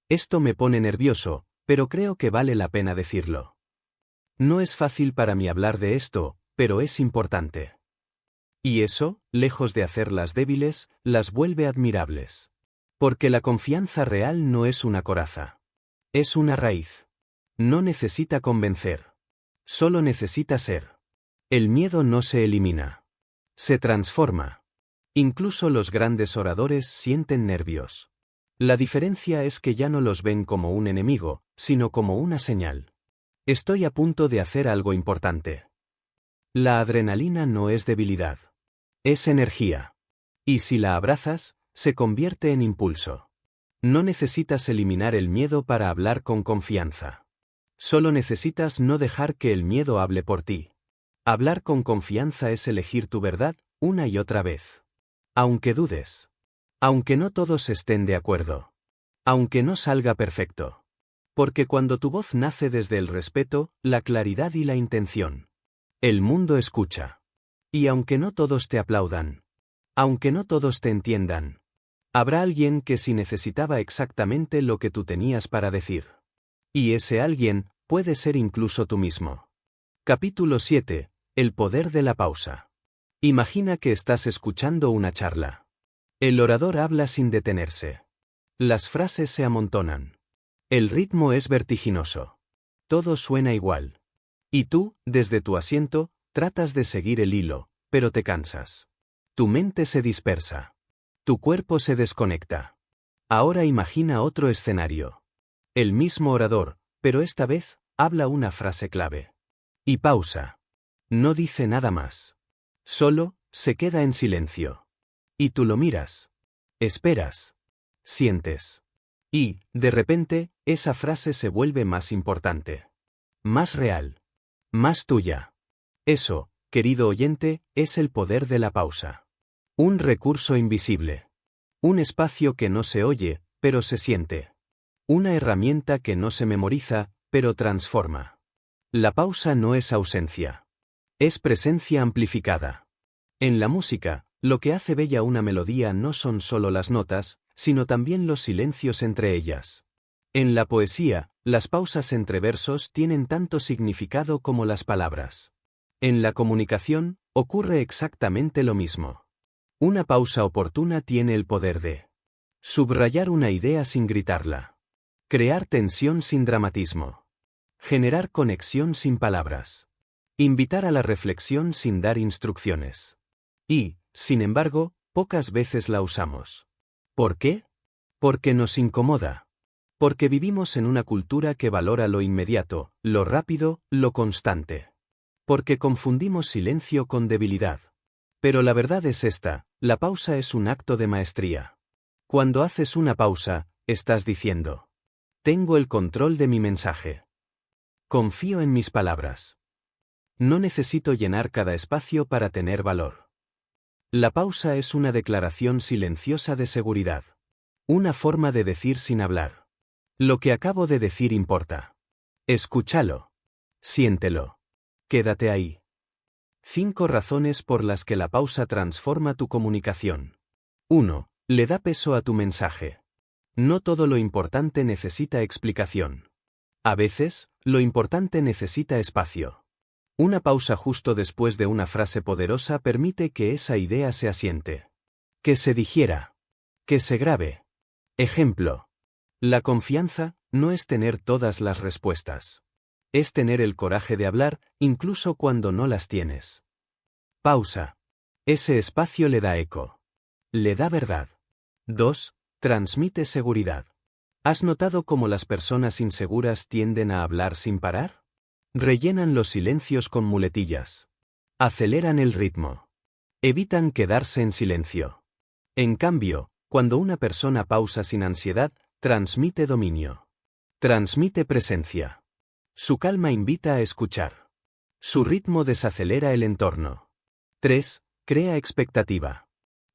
Speaker 1: Esto me pone nervioso, pero creo que vale la pena decirlo. No es fácil para mí hablar de esto, pero es importante. Y eso, lejos de hacerlas débiles, las vuelve admirables. Porque la confianza real no es una coraza. Es una raíz. No necesita convencer. Solo necesita ser. El miedo no se elimina. Se transforma. Incluso los grandes oradores sienten nervios. La diferencia es que ya no los ven como un enemigo, sino como una señal. Estoy a punto de hacer algo importante. La adrenalina no es debilidad. Es energía. Y si la abrazas, se convierte en impulso. No necesitas eliminar el miedo para hablar con confianza. Solo necesitas no dejar que el miedo hable por ti. Hablar con confianza es elegir tu verdad, una y otra vez. Aunque dudes. Aunque no todos estén de acuerdo. Aunque no salga perfecto. Porque cuando tu voz nace desde el respeto, la claridad y la intención, el mundo escucha. Y aunque no todos te aplaudan, aunque no todos te entiendan, habrá alguien que sí necesitaba exactamente lo que tú tenías para decir. Y ese alguien puede ser incluso tú mismo. Capítulo 7. El poder de la pausa. Imagina que estás escuchando una charla. El orador habla sin detenerse. Las frases se amontonan. El ritmo es vertiginoso. Todo suena igual. Y tú, desde tu asiento, tratas de seguir el hilo, pero te cansas. Tu mente se dispersa. Tu cuerpo se desconecta. Ahora imagina otro escenario. El mismo orador, pero esta vez, habla una frase clave. Y pausa. No dice nada más. Solo, se queda en silencio. Y tú lo miras. Esperas. Sientes. Y, de repente, esa frase se vuelve más importante. Más real. Más tuya. Eso, querido oyente, es el poder de la pausa. Un recurso invisible. Un espacio que no se oye, pero se siente. Una herramienta que no se memoriza, pero transforma. La pausa no es ausencia. Es presencia amplificada. En la música, lo que hace bella una melodía no son solo las notas, sino también los silencios entre ellas. En la poesía, las pausas entre versos tienen tanto significado como las palabras. En la comunicación, ocurre exactamente lo mismo. Una pausa oportuna tiene el poder de subrayar una idea sin gritarla. Crear tensión sin dramatismo. Generar conexión sin palabras. Invitar a la reflexión sin dar instrucciones. Y, sin embargo, pocas veces la usamos. ¿Por qué? Porque nos incomoda. Porque vivimos en una cultura que valora lo inmediato, lo rápido, lo constante. Porque confundimos silencio con debilidad. Pero la verdad es esta, la pausa es un acto de maestría. Cuando haces una pausa, estás diciendo: tengo el control de mi mensaje. Confío en mis palabras. No necesito llenar cada espacio para tener valor. La pausa es una declaración silenciosa de seguridad. Una forma de decir sin hablar: lo que acabo de decir importa. Escúchalo. Siéntelo. Quédate ahí. 5 razones por las que la pausa transforma tu comunicación. 1. Le da peso a tu mensaje. No todo lo importante necesita explicación. A veces, lo importante necesita espacio. Una pausa justo después de una frase poderosa permite que esa idea se asiente. Que se digiera. Que se grabe. Ejemplo. La confianza no es tener todas las respuestas. Es tener el coraje de hablar, incluso cuando no las tienes. Pausa. Ese espacio le da eco. Le da verdad. 2. Transmite seguridad. ¿Has notado cómo las personas inseguras tienden a hablar sin parar? Rellenan los silencios con muletillas. Aceleran el ritmo. Evitan quedarse en silencio. En cambio, cuando una persona pausa sin ansiedad, transmite dominio. Transmite presencia. Su calma invita a escuchar. Su ritmo desacelera el entorno. 3. Crea expectativa.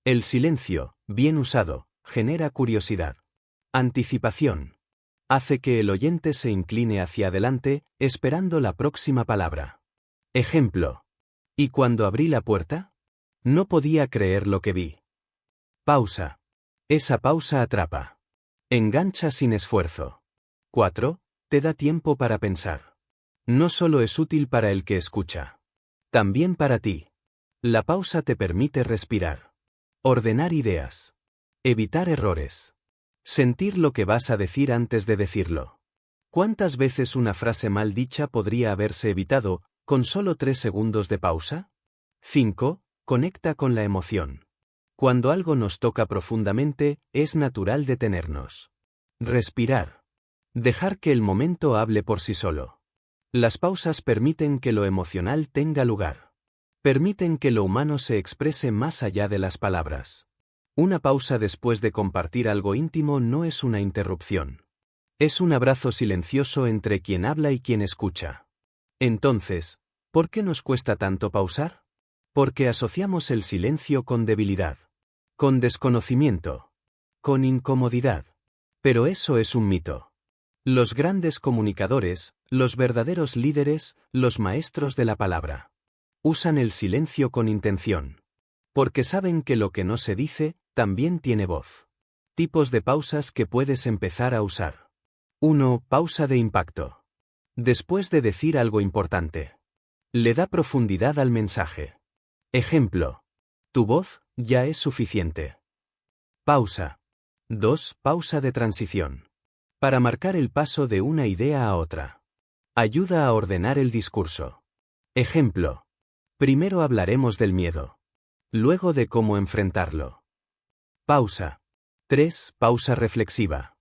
Speaker 1: El silencio, bien usado, genera curiosidad. Anticipación. Hace que el oyente se incline hacia adelante, esperando la próxima palabra. Ejemplo. ¿Y cuando abrí la puerta? No podía creer lo que vi. Pausa. Esa pausa atrapa. Engancha sin esfuerzo. 4. Te da tiempo para pensar. No solo es útil para el que escucha. También para ti. La pausa te permite respirar. Ordenar ideas. Evitar errores. Sentir lo que vas a decir antes de decirlo. ¿Cuántas veces una frase mal dicha podría haberse evitado, con solo 3 segundos de pausa? 5. Conecta con la emoción. Cuando algo nos toca profundamente, es natural detenernos. Respirar. Dejar que el momento hable por sí solo. Las pausas permiten que lo emocional tenga lugar. Permiten que lo humano se exprese más allá de las palabras. Una pausa después de compartir algo íntimo no es una interrupción. Es un abrazo silencioso entre quien habla y quien escucha. Entonces, ¿por qué nos cuesta tanto pausar? Porque asociamos el silencio con debilidad, con desconocimiento, con incomodidad. Pero eso es un mito. Los grandes comunicadores, los verdaderos líderes, los maestros de la palabra. Usan el silencio con intención. Porque saben que lo que no se dice, también tiene voz. Tipos de pausas que puedes empezar a usar. 1. Pausa de impacto. Después de decir algo importante. Le da profundidad al mensaje. Ejemplo. Tu voz ya es suficiente. Pausa. 2. Pausa de transición. Para marcar el paso de una idea a otra. Ayuda a ordenar el discurso. Ejemplo. Primero hablaremos del miedo. Luego de cómo enfrentarlo. Pausa. 3. Pausa reflexiva.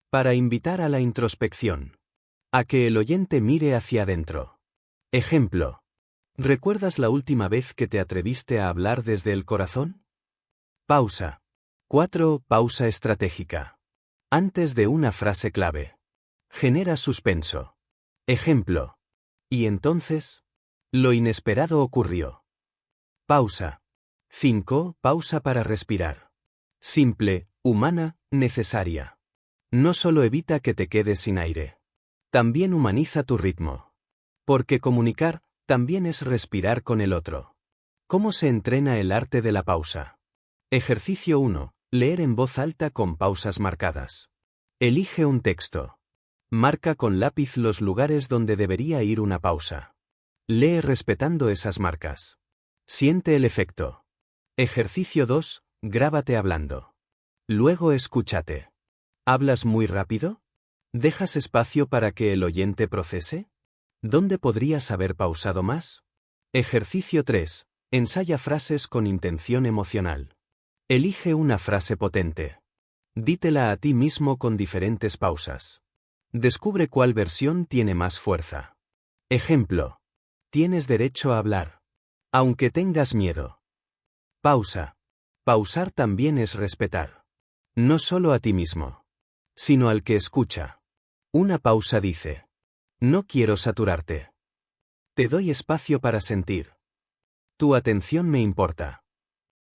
Speaker 1: Para invitar a la introspección. A que el oyente mire hacia adentro. Ejemplo. ¿Recuerdas la última vez que te atreviste a hablar desde el corazón? Pausa. 4. Pausa estratégica. Antes de una frase clave. Genera suspenso. Ejemplo. ¿Y entonces? Lo inesperado ocurrió. Pausa. 5. Pausa para respirar. Simple, humana, necesaria. No solo evita que te quedes sin aire. También humaniza tu ritmo. Porque comunicar también es respirar con el otro. ¿Cómo se entrena el arte de la pausa? Ejercicio 1. Leer en voz alta con pausas marcadas. Elige un texto. Marca con lápiz los lugares donde debería ir una pausa. Lee respetando esas marcas. Siente el efecto. Ejercicio 2. Grábate hablando. Luego escúchate. ¿Hablas muy rápido? ¿Dejas espacio para que el oyente procese? ¿Dónde podrías haber pausado más? Ejercicio 3. Ensaya frases con intención emocional. Elige una frase potente. Dítela a ti mismo con diferentes pausas. Descubre cuál versión tiene más fuerza. Ejemplo. Tienes derecho a hablar. Aunque tengas miedo. Pausa. Pausar también es respetar. No solo a ti mismo, sino al que escucha. Una pausa dice. No quiero saturarte. Te doy espacio para sentir. Tu atención me importa.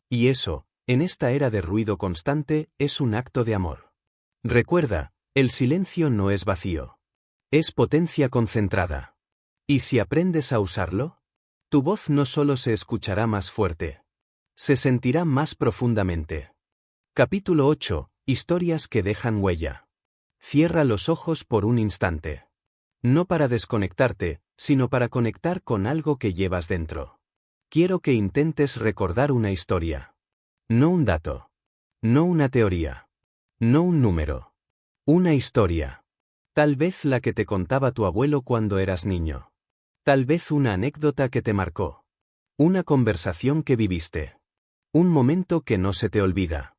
Speaker 1: Y eso, en esta era de ruido constante, es un acto de amor. Recuerda, el silencio no es vacío. Es potencia concentrada. ¿Y si aprendes a usarlo? Tu voz no solo se escuchará más fuerte. Se sentirá más profundamente. Capítulo 8. Historias que dejan huella. Cierra los ojos por un instante. No para desconectarte, sino para conectar con algo que llevas dentro. Quiero que intentes recordar una historia. No un dato. No una teoría. No un número. Una historia. Tal vez la que te contaba tu abuelo cuando eras niño. Tal vez una anécdota que te marcó. Una conversación que viviste. Un momento que no se te olvida.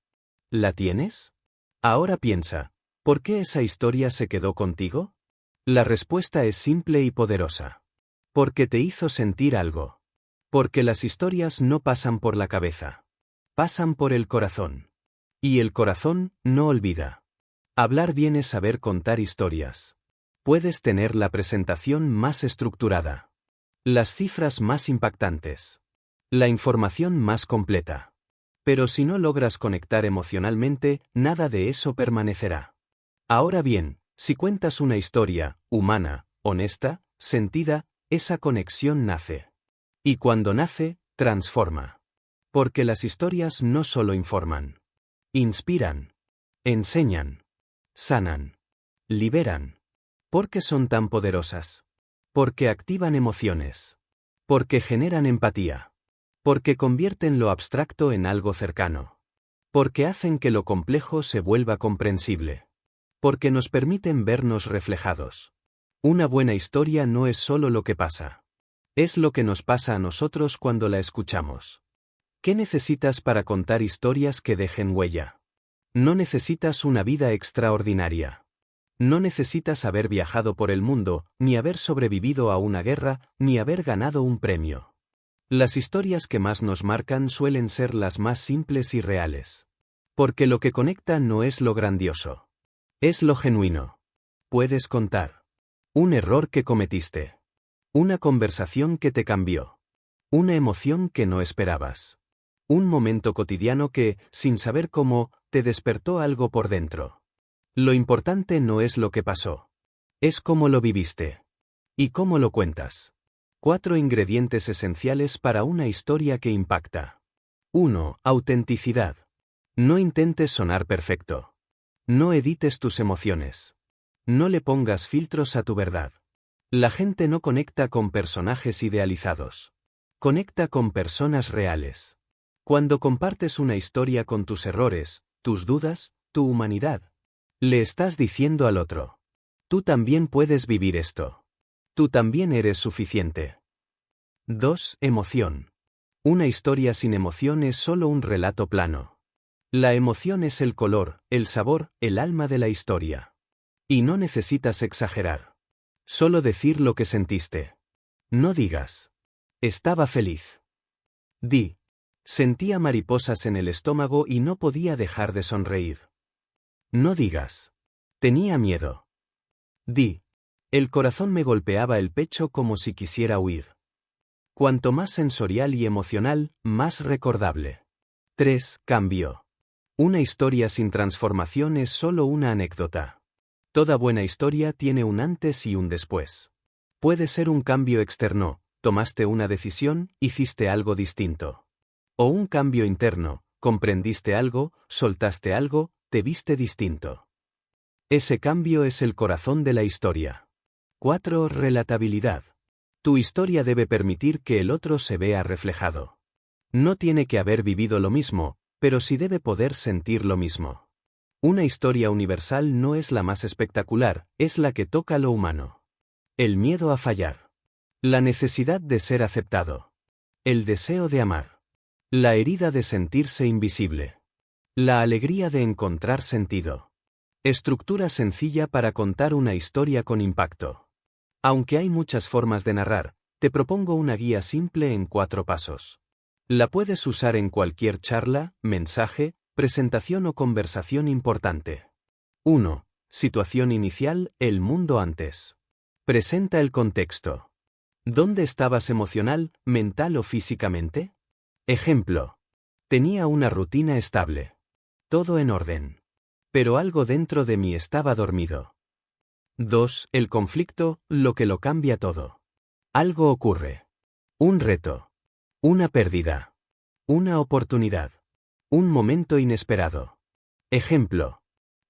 Speaker 1: ¿La tienes? Ahora piensa, ¿por qué esa historia se quedó contigo? La respuesta es simple y poderosa. Porque te hizo sentir algo. Porque las historias no pasan por la cabeza. Pasan por el corazón. Y el corazón no olvida. Hablar bien es saber contar historias. Puedes tener la presentación más estructurada. Las cifras más impactantes. La información más completa. Pero si no logras conectar emocionalmente, nada de eso permanecerá. Ahora bien, si cuentas una historia, humana, honesta, sentida, esa conexión nace. Y cuando nace, transforma. Porque las historias no solo informan. Inspiran. Enseñan. Sanan. Liberan. ¿Por qué son tan poderosas? Porque activan emociones. Porque generan empatía. Porque convierten lo abstracto en algo cercano. Porque hacen que lo complejo se vuelva comprensible. Porque nos permiten vernos reflejados. Una buena historia no es solo lo que pasa. Es lo que nos pasa a nosotros cuando la escuchamos. ¿Qué necesitas para contar historias que dejen huella? No necesitas una vida extraordinaria. No necesitas haber viajado por el mundo, ni haber sobrevivido a una guerra, ni haber ganado un premio. Las historias que más nos marcan suelen ser las más simples y reales. Porque lo que conecta no es lo grandioso. Es lo genuino. Puedes contar. Un error que cometiste. Una conversación que te cambió. Una emoción que no esperabas. Un momento cotidiano que, sin saber cómo, te despertó algo por dentro. Lo importante no es lo que pasó. Es cómo lo viviste. ¿Y cómo lo cuentas? 4 ingredientes esenciales para una historia que impacta. 1. Autenticidad. No intentes sonar perfecto. No edites tus emociones. No le pongas filtros a tu verdad. La gente no conecta con personajes idealizados. Conecta con personas reales. Cuando compartes una historia con tus errores, tus dudas, tu humanidad, le estás diciendo al otro: tú también puedes vivir esto. Tú también eres suficiente. 2. Emoción. Una historia sin emoción es solo un relato plano. La emoción es el color, el sabor, el alma de la historia. Y no necesitas exagerar. Solo decir lo que sentiste. No digas: estaba feliz. Di: sentía mariposas en el estómago y no podía dejar de sonreír. No digas: tenía miedo. Di: el corazón me golpeaba el pecho como si quisiera huir. Cuanto más sensorial y emocional, más recordable. 3. Cambio. Una historia sin transformación es solo una anécdota. Toda buena historia tiene un antes y un después. Puede ser un cambio externo: tomaste una decisión, hiciste algo distinto. O un cambio interno: comprendiste algo, soltaste algo, te viste distinto. Ese cambio es el corazón de la historia. 4. Relatabilidad. Tu historia debe permitir que el otro se vea reflejado. No tiene que haber vivido lo mismo, pero sí debe poder sentir lo mismo. Una historia universal no es la más espectacular, es la que toca lo humano. El miedo a fallar. La necesidad de ser aceptado. El deseo de amar. La herida de sentirse invisible. La alegría de encontrar sentido. Estructura sencilla para contar una historia con impacto. Aunque hay muchas formas de narrar, te propongo una guía simple en 4 pasos. La puedes usar en cualquier charla, mensaje, presentación o conversación importante. 1. Situación inicial: el mundo antes. Presenta el contexto. ¿Dónde estabas emocional, mental o físicamente? Ejemplo: tenía una rutina estable. Todo en orden. Pero algo dentro de mí estaba dormido. 2. El conflicto: lo que lo cambia todo. Algo ocurre. Un reto. Una pérdida. Una oportunidad. Un momento inesperado. Ejemplo: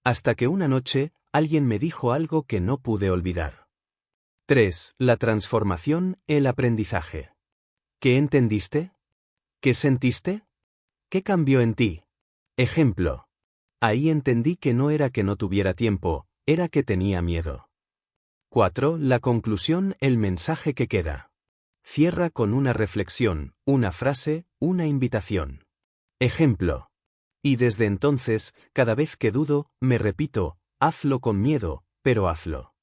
Speaker 1: hasta que una noche, alguien me dijo algo que no pude olvidar. 3. La transformación: el aprendizaje. ¿Qué entendiste? ¿Qué sentiste? ¿Qué cambió en ti? Ejemplo: ahí entendí que no era que no tuviera tiempo, era que tenía miedo. 4. La conclusión: el mensaje que queda. Cierra con una reflexión, una frase, una invitación. Ejemplo: y desde entonces, cada vez que dudo, me repito: hazlo con miedo, pero hazlo.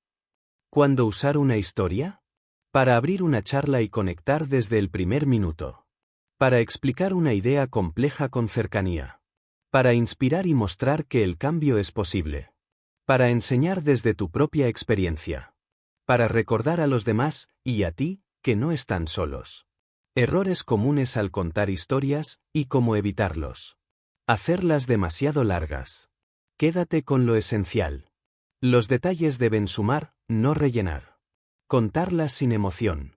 Speaker 1: ¿Cuándo usar una historia? Para abrir una charla y conectar desde el primer minuto. Para explicar una idea compleja con cercanía. Para inspirar y mostrar que el cambio es posible. Para enseñar desde tu propia experiencia. Para recordar a los demás, y a ti, que no están solos. Errores comunes al contar historias, y cómo evitarlos. Hacerlas demasiado largas. Quédate con lo esencial. Los detalles deben sumar, no rellenar. Contarlas sin emoción.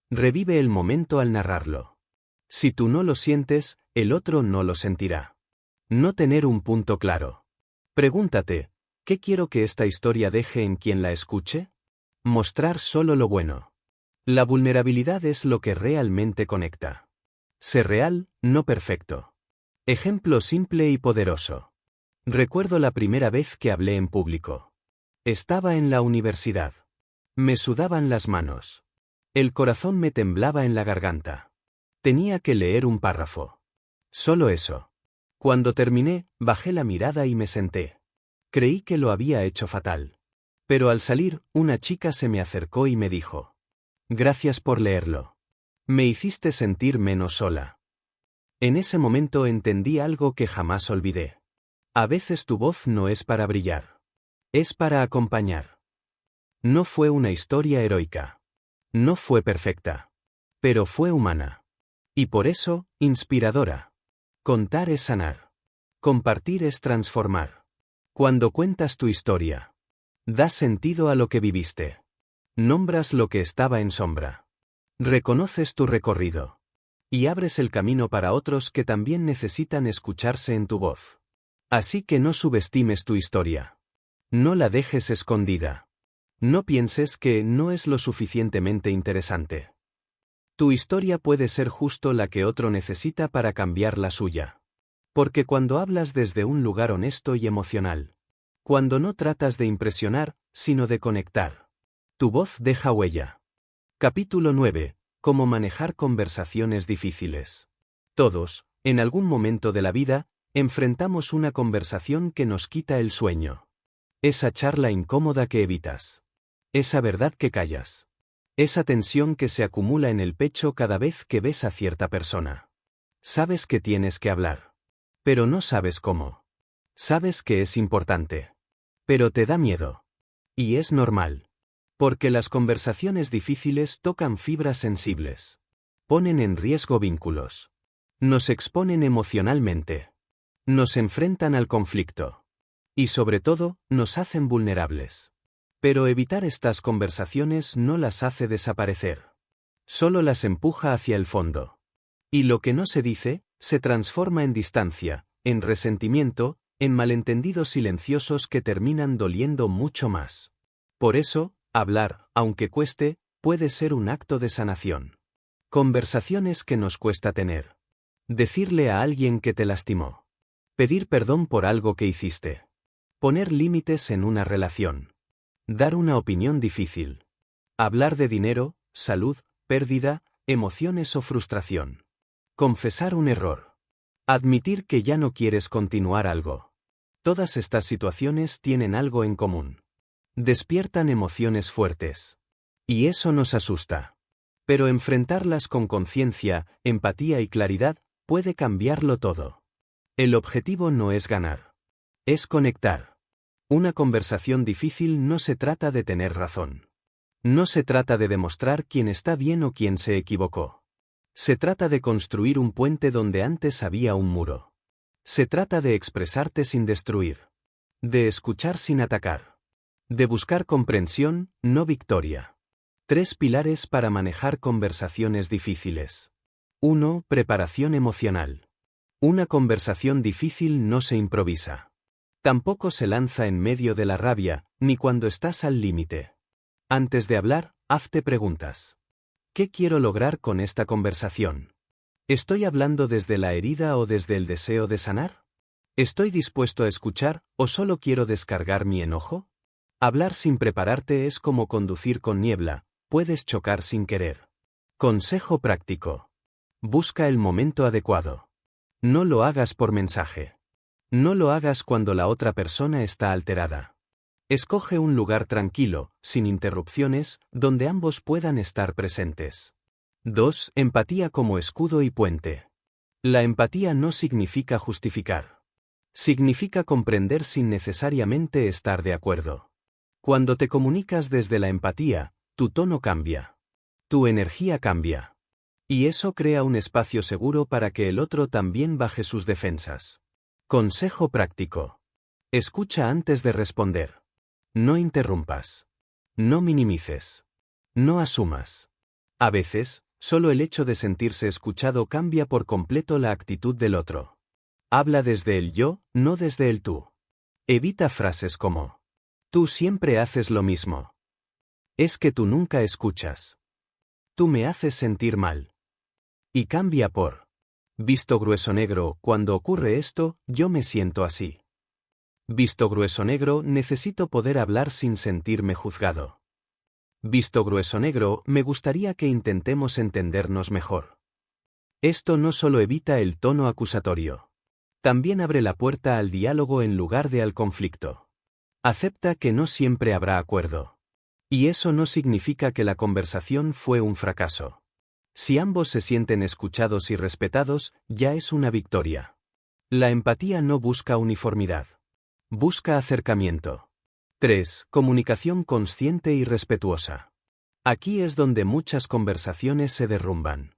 Speaker 1: Revive el momento al narrarlo. Si tú no lo sientes, el otro no lo sentirá. No tener un punto claro. Pregúntate: ¿qué quiero que esta historia deje en quien la escuche? Mostrar solo lo bueno. La vulnerabilidad es lo que realmente conecta. Sé real, no perfecto. Ejemplo simple y poderoso. Recuerdo la primera vez que hablé en público. Estaba en la universidad. Me sudaban las manos. El corazón me temblaba en la garganta. Tenía que leer un párrafo. Solo eso. Cuando terminé, bajé la mirada y me senté. Creí que lo había hecho fatal. Pero al salir, una chica se me acercó y me dijo: gracias por leerlo. Me hiciste sentir menos sola. En ese momento entendí algo que jamás olvidé. A veces tu voz no es para brillar. Es para acompañar. No fue una historia heroica. No fue perfecta. Pero fue humana. Y por eso, inspiradora. Contar es sanar. Compartir es transformar. Cuando cuentas tu historia, Das sentido a lo que viviste. Nombras lo que estaba en sombra. Reconoces tu recorrido. Y abres el camino para otros que también necesitan escucharse en tu voz. Así que no subestimes tu historia. No la dejes escondida. No pienses que no es lo suficientemente interesante. Tu historia puede ser justo la que otro necesita para cambiar la suya. Porque cuando hablas desde un lugar honesto y emocional, cuando no tratas de impresionar, sino de conectar, tu voz deja huella. Capítulo 9. Cómo manejar conversaciones difíciles. Todos, en algún momento de la vida, enfrentamos una conversación que nos quita el sueño. Esa charla incómoda que evitas. Esa verdad que callas. Esa tensión que se acumula en el pecho cada vez que ves a cierta persona. Sabes que tienes que hablar. Pero no sabes cómo. Sabes que es importante. Pero te da miedo. Y es normal. Porque las conversaciones difíciles tocan fibras sensibles. Ponen en riesgo vínculos. Nos exponen emocionalmente. Nos enfrentan al conflicto. Y sobre todo, nos hacen vulnerables. Pero evitar estas conversaciones no las hace desaparecer. Solo las empuja hacia el fondo. Y lo que no se dice, se transforma en distancia, en resentimiento, en malentendidos silenciosos que terminan doliendo mucho más. Por eso, hablar, aunque cueste, puede ser un acto de sanación. Conversaciones que nos cuesta tener. Decirle a alguien que te lastimó. Pedir perdón por algo que hiciste. Poner límites en una relación. Dar una opinión difícil. Hablar de dinero, salud, pérdida, emociones o frustración. Confesar un error. Admitir que ya no quieres continuar algo. Todas estas situaciones tienen algo en común. Despiertan emociones fuertes. Y eso nos asusta. Pero enfrentarlas con conciencia, empatía y claridad puede cambiarlo todo. El objetivo no es ganar. Es conectar. Una conversación difícil no se trata de tener razón. No se trata de demostrar quién está bien o quién se equivocó. Se trata de construir un puente donde antes había un muro. Se trata de expresarte sin destruir. De escuchar sin atacar. De buscar comprensión, no victoria. 3 pilares para manejar conversaciones difíciles. 1. Preparación emocional. Una conversación difícil no se improvisa. Tampoco se lanza en medio de la rabia, ni cuando estás al límite. Antes de hablar, hazte preguntas. ¿Qué quiero lograr con esta conversación? ¿Estoy hablando desde la herida o desde el deseo de sanar? ¿Estoy dispuesto a escuchar o solo quiero descargar mi enojo? Hablar sin prepararte es como conducir con niebla, puedes chocar sin querer. Consejo práctico. Busca el momento adecuado. No lo hagas por mensaje. No lo hagas cuando la otra persona está alterada. Escoge un lugar tranquilo, sin interrupciones, donde ambos puedan estar presentes. 2. Empatía como escudo y puente. La empatía no significa justificar. Significa comprender sin necesariamente estar de acuerdo. Cuando te comunicas desde la empatía, tu tono cambia. Tu energía cambia. Y eso crea un espacio seguro para que el otro también baje sus defensas. Consejo práctico. Escucha antes de responder. No interrumpas. No minimices. No asumas. A veces, solo el hecho de sentirse escuchado cambia por completo la actitud del otro. Habla desde el yo, no desde el tú. Evita frases como: tú siempre haces lo mismo. Es que tú nunca escuchas. Tú me haces sentir mal. Y cambia por: visto grueso negro, cuando ocurre esto, yo me siento así. Visto grueso negro, necesito poder hablar sin sentirme juzgado. Visto grueso negro, me gustaría que intentemos entendernos mejor. Esto no solo evita el tono acusatorio. También abre la puerta al diálogo en lugar de al conflicto. Acepta que no siempre habrá acuerdo. Y eso no significa que la conversación fue un fracaso. Si ambos se sienten escuchados y respetados, ya es una victoria. La empatía no busca uniformidad. Busca acercamiento. 3. Comunicación consciente y respetuosa. Aquí es donde muchas conversaciones se derrumban.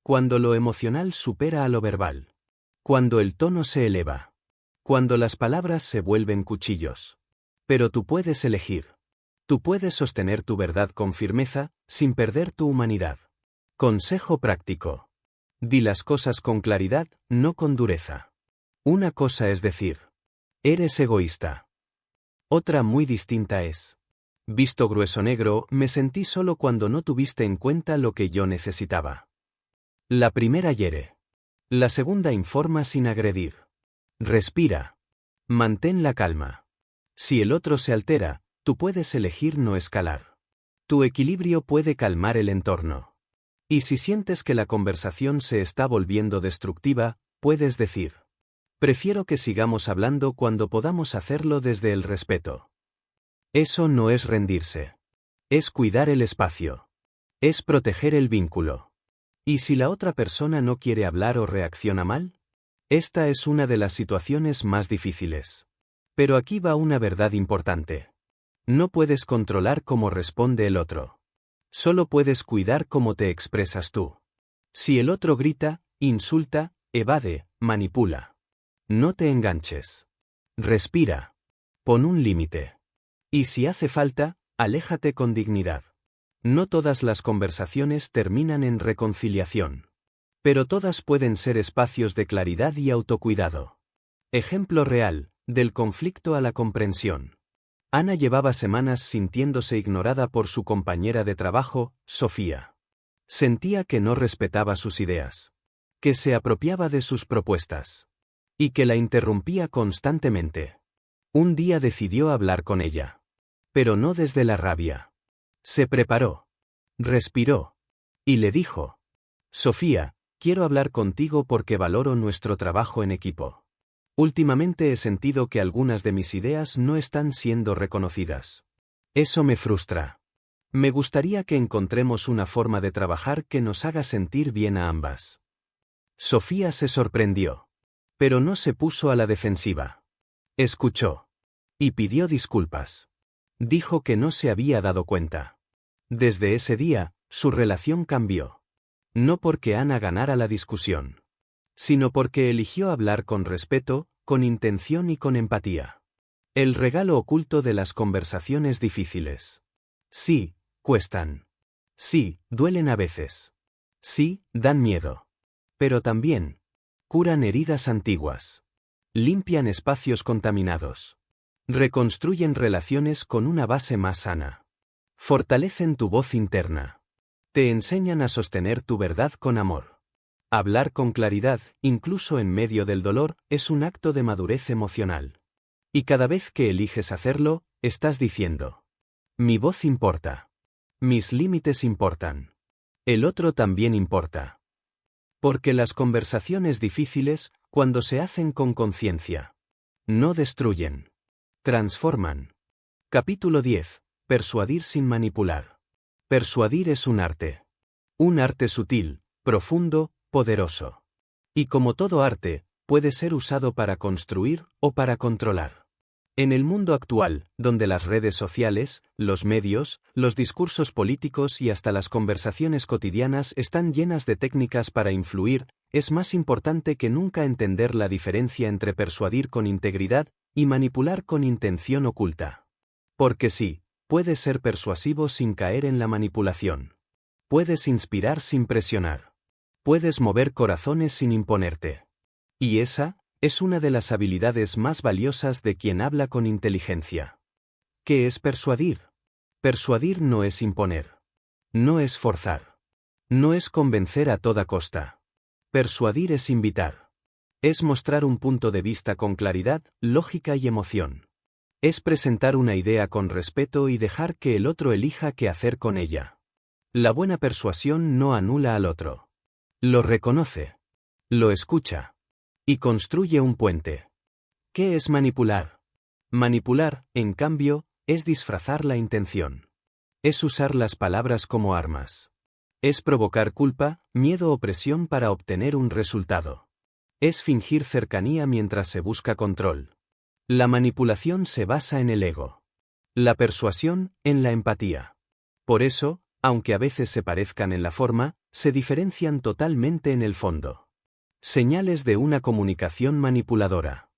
Speaker 1: Cuando lo emocional supera a lo verbal. Cuando el tono se eleva. Cuando las palabras se vuelven cuchillos. Pero tú puedes elegir. Tú puedes sostener tu verdad con firmeza, sin perder tu humanidad. Consejo práctico. Di las cosas con claridad, no con dureza. Una cosa es decir, eres egoísta. Otra muy distinta es, visto grueso negro, me sentí solo cuando no tuviste en cuenta lo que yo necesitaba. La primera hiere. La segunda informa sin agredir. Respira. Mantén la calma. Si el otro se altera, tú puedes elegir no escalar. Tu equilibrio puede calmar el entorno. Y si sientes que la conversación se está volviendo destructiva, puedes decir, prefiero que sigamos hablando cuando podamos hacerlo desde el respeto. Eso no es rendirse. Es cuidar el espacio. Es proteger el vínculo. ¿Y si la otra persona no quiere hablar o reacciona mal? Esta es una de las situaciones más difíciles. Pero aquí va una verdad importante. No puedes controlar cómo responde el otro. Solo puedes cuidar cómo te expresas tú. Si el otro grita, insulta, evade, manipula. No te enganches. Respira. Pon un límite. Y si hace falta, aléjate con dignidad. No todas las conversaciones terminan en reconciliación. Pero todas pueden ser espacios de claridad y autocuidado. Ejemplo real, del conflicto a la comprensión. Ana llevaba semanas sintiéndose ignorada por su compañera de trabajo, Sofía. Sentía que no respetaba sus ideas. Que se apropiaba de sus propuestas. Y que la interrumpía constantemente. Un día decidió hablar con ella. Pero no desde la rabia. Se preparó. Respiró. Y le dijo: Sofía, quiero hablar contigo porque valoro nuestro trabajo en equipo. Últimamente he sentido que algunas de mis ideas no están siendo reconocidas. Eso me frustra. Me gustaría que encontremos una forma de trabajar que nos haga sentir bien a ambas. Sofía se sorprendió. Pero no se puso a la defensiva. Escuchó. Y pidió disculpas. Dijo que no se había dado cuenta. Desde ese día, su relación cambió. No porque Ana ganara la discusión, sino porque eligió hablar con respeto, con intención y con empatía. El regalo oculto de las conversaciones difíciles. Sí, cuestan. Sí, duelen a veces. Sí, dan miedo. Pero también curan heridas antiguas. Limpian espacios contaminados. Reconstruyen relaciones con una base más sana. Fortalecen tu voz interna. Te enseñan a sostener tu verdad con amor. Hablar con claridad, incluso en medio del dolor, es un acto de madurez emocional. Y cada vez que eliges hacerlo, estás diciendo: mi voz importa. Mis límites importan. El otro también importa. Porque las conversaciones difíciles, cuando se hacen con conciencia, no destruyen. Transforman. Capítulo 10. Persuadir sin manipular. Persuadir es un arte. Un arte sutil, profundo, poderoso. Y como todo arte, puede ser usado para construir o para controlar. En el mundo actual, donde las redes sociales, los medios, los discursos políticos y hasta las conversaciones cotidianas están llenas de técnicas para influir, es más importante que nunca entender la diferencia entre persuadir con integridad y manipular con intención oculta. Porque sí, puedes ser persuasivo sin caer en la manipulación. Puedes inspirar sin presionar. Puedes mover corazones sin imponerte. Y esa es una de las habilidades más valiosas de quien habla con inteligencia. ¿Qué es persuadir? Persuadir no es imponer. No es forzar. No es convencer a toda costa. Persuadir es invitar. Es mostrar un punto de vista con claridad, lógica y emoción. Es presentar una idea con respeto y dejar que el otro elija qué hacer con ella. La buena persuasión no anula al otro. Lo reconoce. Lo escucha. Y construye un puente. ¿Qué es manipular? Manipular, en cambio, es disfrazar la intención. Es usar las palabras como armas. Es provocar culpa, miedo o presión para obtener un resultado. Es fingir cercanía mientras se busca control. La manipulación se basa en el ego. La persuasión, en la empatía. Por eso, aunque a veces se parezcan en la forma, se diferencian totalmente en el fondo. Señales de una comunicación manipuladora.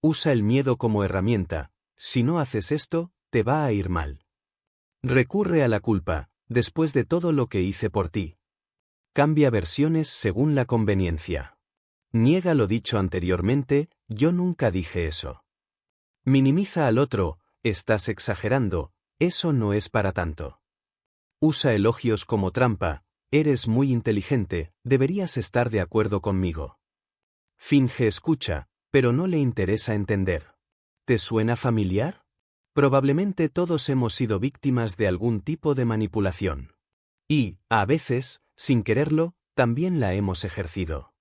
Speaker 1: Usa el miedo como herramienta, Si no haces esto, te va a ir mal. Recurre a la culpa, después de todo lo que hice por ti. Cambia versiones según la conveniencia. Niega lo dicho anteriormente, yo nunca dije eso. Minimiza al otro, estás exagerando, eso no es para tanto. Usa elogios como trampa, eres muy inteligente, deberías estar de acuerdo conmigo. Finge escucha, pero no le interesa entender. ¿Te suena familiar? Probablemente todos hemos sido víctimas de algún tipo de manipulación. Y, a veces, sin quererlo, también la hemos ejercido.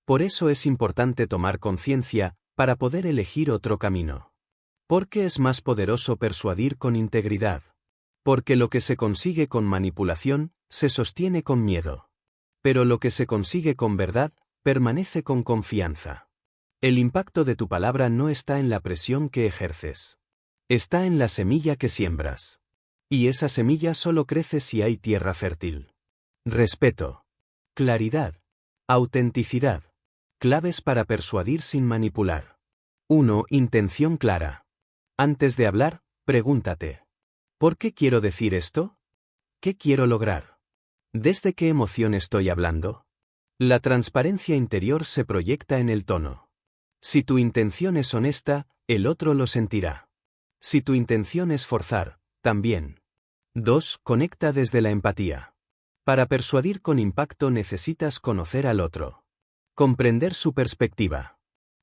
Speaker 1: Por eso es importante tomar conciencia, para poder elegir otro camino. ¿Por qué es más poderoso persuadir con integridad? Porque lo que se consigue con manipulación, se sostiene con miedo. Pero lo que se consigue con verdad, permanece con confianza. El impacto de tu palabra no está en la presión que ejerces. Está en la semilla que siembras. Y esa semilla solo crece si hay tierra fértil. Respeto. Claridad. Autenticidad. Claves para persuadir sin manipular. 1. Intención clara. Antes de hablar, pregúntate. ¿Por qué quiero decir esto? ¿Qué quiero lograr? ¿Desde qué emoción estoy hablando? La transparencia interior se proyecta en el tono. Si tu intención es honesta, el otro lo sentirá. Si tu intención es forzar, también. 2. Conecta desde la empatía. Para persuadir con impacto necesitas conocer al otro. Comprender su perspectiva.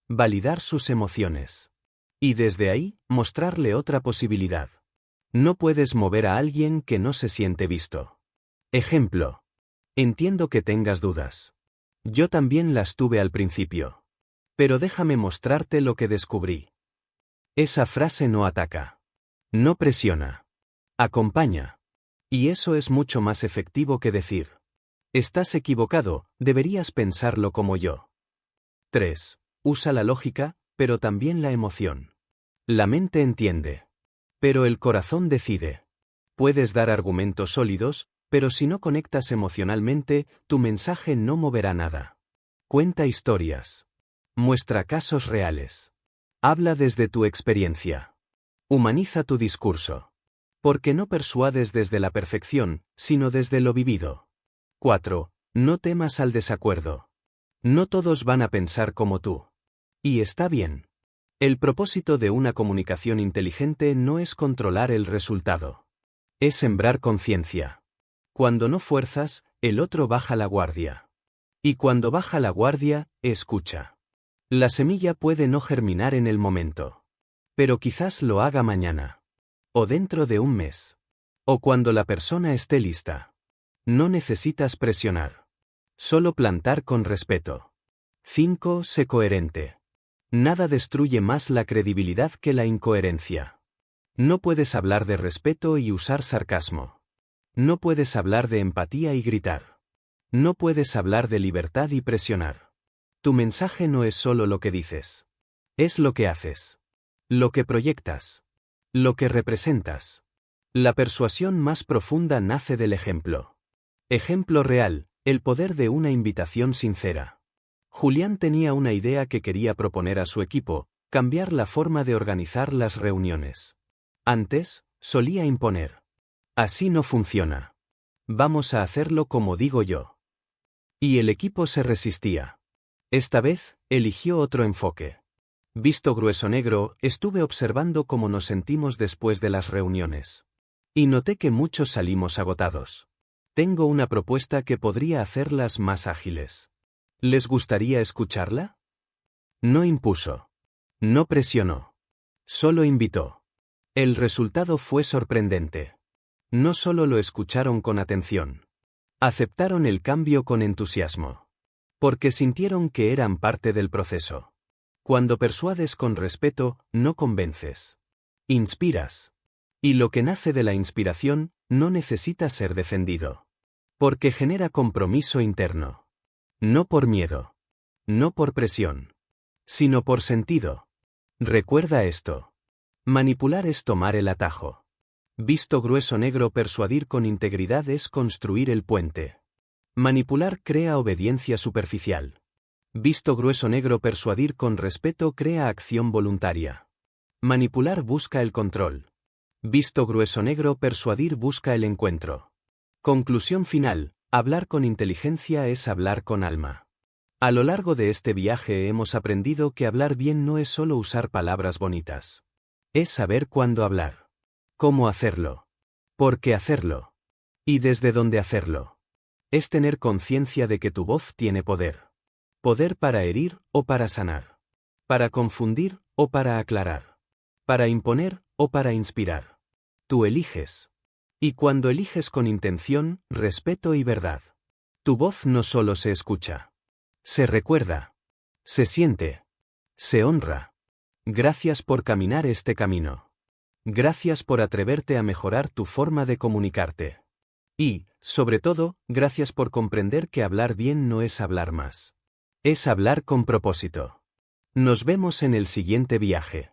Speaker 1: Validar sus emociones. Y desde ahí, mostrarle otra posibilidad. No puedes mover a alguien que no se siente visto. Ejemplo. Entiendo que tengas dudas. Yo también las tuve al principio. Pero déjame mostrarte lo que descubrí. Esa frase no ataca. No presiona. Acompaña. Y eso es mucho más efectivo que decir. Estás equivocado, deberías pensarlo como yo. 3. Usa la lógica, pero también la emoción. La mente entiende. Pero el corazón decide. Puedes dar argumentos sólidos, pero si no conectas emocionalmente, tu mensaje no moverá nada. Cuenta historias. Muestra casos reales. Habla desde tu experiencia. Humaniza tu discurso. Porque no persuades desde la perfección, sino desde lo vivido. 4. No temas al desacuerdo. No todos van a pensar como tú. Y está bien. El propósito de una comunicación inteligente no es controlar el resultado. Es sembrar conciencia. Cuando no fuerzas, el otro baja la guardia. Y cuando baja la guardia, escucha. La semilla puede no germinar en el momento. Pero quizás lo haga mañana. O dentro de un mes. O cuando la persona esté lista. No necesitas presionar. Solo plantar con respeto. 5. Sé coherente. Nada destruye más la credibilidad que la incoherencia. No puedes hablar de respeto y usar sarcasmo. No puedes hablar de empatía y gritar. No puedes hablar de libertad y presionar. Tu mensaje no es solo lo que dices. Es lo que haces. Lo que proyectas. Lo que representas. La persuasión más profunda nace del ejemplo. Ejemplo real, el poder de una invitación sincera. Julián tenía una idea que quería proponer a su equipo, cambiar la forma de organizar las reuniones. Antes, solía imponer. Así no funciona. Vamos a hacerlo como digo yo. Y el equipo se resistía. Esta vez, eligió otro enfoque. Visto grueso negro, estuve observando cómo nos sentimos después de las reuniones. Y noté que muchos salimos agotados. Tengo una propuesta que podría hacerlas más ágiles. ¿Les gustaría escucharla? No impuso. No presionó. Solo invitó. El resultado fue sorprendente. No solo lo escucharon con atención. Aceptaron el cambio con entusiasmo. Porque sintieron que eran parte del proceso. Cuando persuades con respeto, no convences. Inspiras. Y lo que nace de la inspiración, no necesita ser defendido. Porque genera compromiso interno. No por miedo. No por presión. Sino por sentido. Recuerda esto. Manipular es tomar el atajo. Visto grueso negro, persuadir con integridad es construir el puente. Manipular crea obediencia superficial. Visto grueso negro, persuadir con respeto crea acción voluntaria. Manipular busca el control. Visto grueso negro, persuadir busca el encuentro. Conclusión final, hablar con inteligencia es hablar con alma. A lo largo de este viaje hemos aprendido que hablar bien no es solo usar palabras bonitas. Es saber cuándo hablar. Cómo hacerlo. Por qué hacerlo. Y desde dónde hacerlo. Es tener conciencia de que tu voz tiene poder. Poder para herir o para sanar. Para confundir o para aclarar. Para imponer o para inspirar. Tú eliges. Y cuando eliges con intención, respeto y verdad, tu voz no solo se escucha. Se recuerda. Se siente. Se honra. Gracias por caminar este camino. Gracias por atreverte a mejorar tu forma de comunicarte. Y, sobre todo, gracias por comprender que hablar bien no es hablar más. Es hablar con propósito. Nos vemos en el siguiente viaje.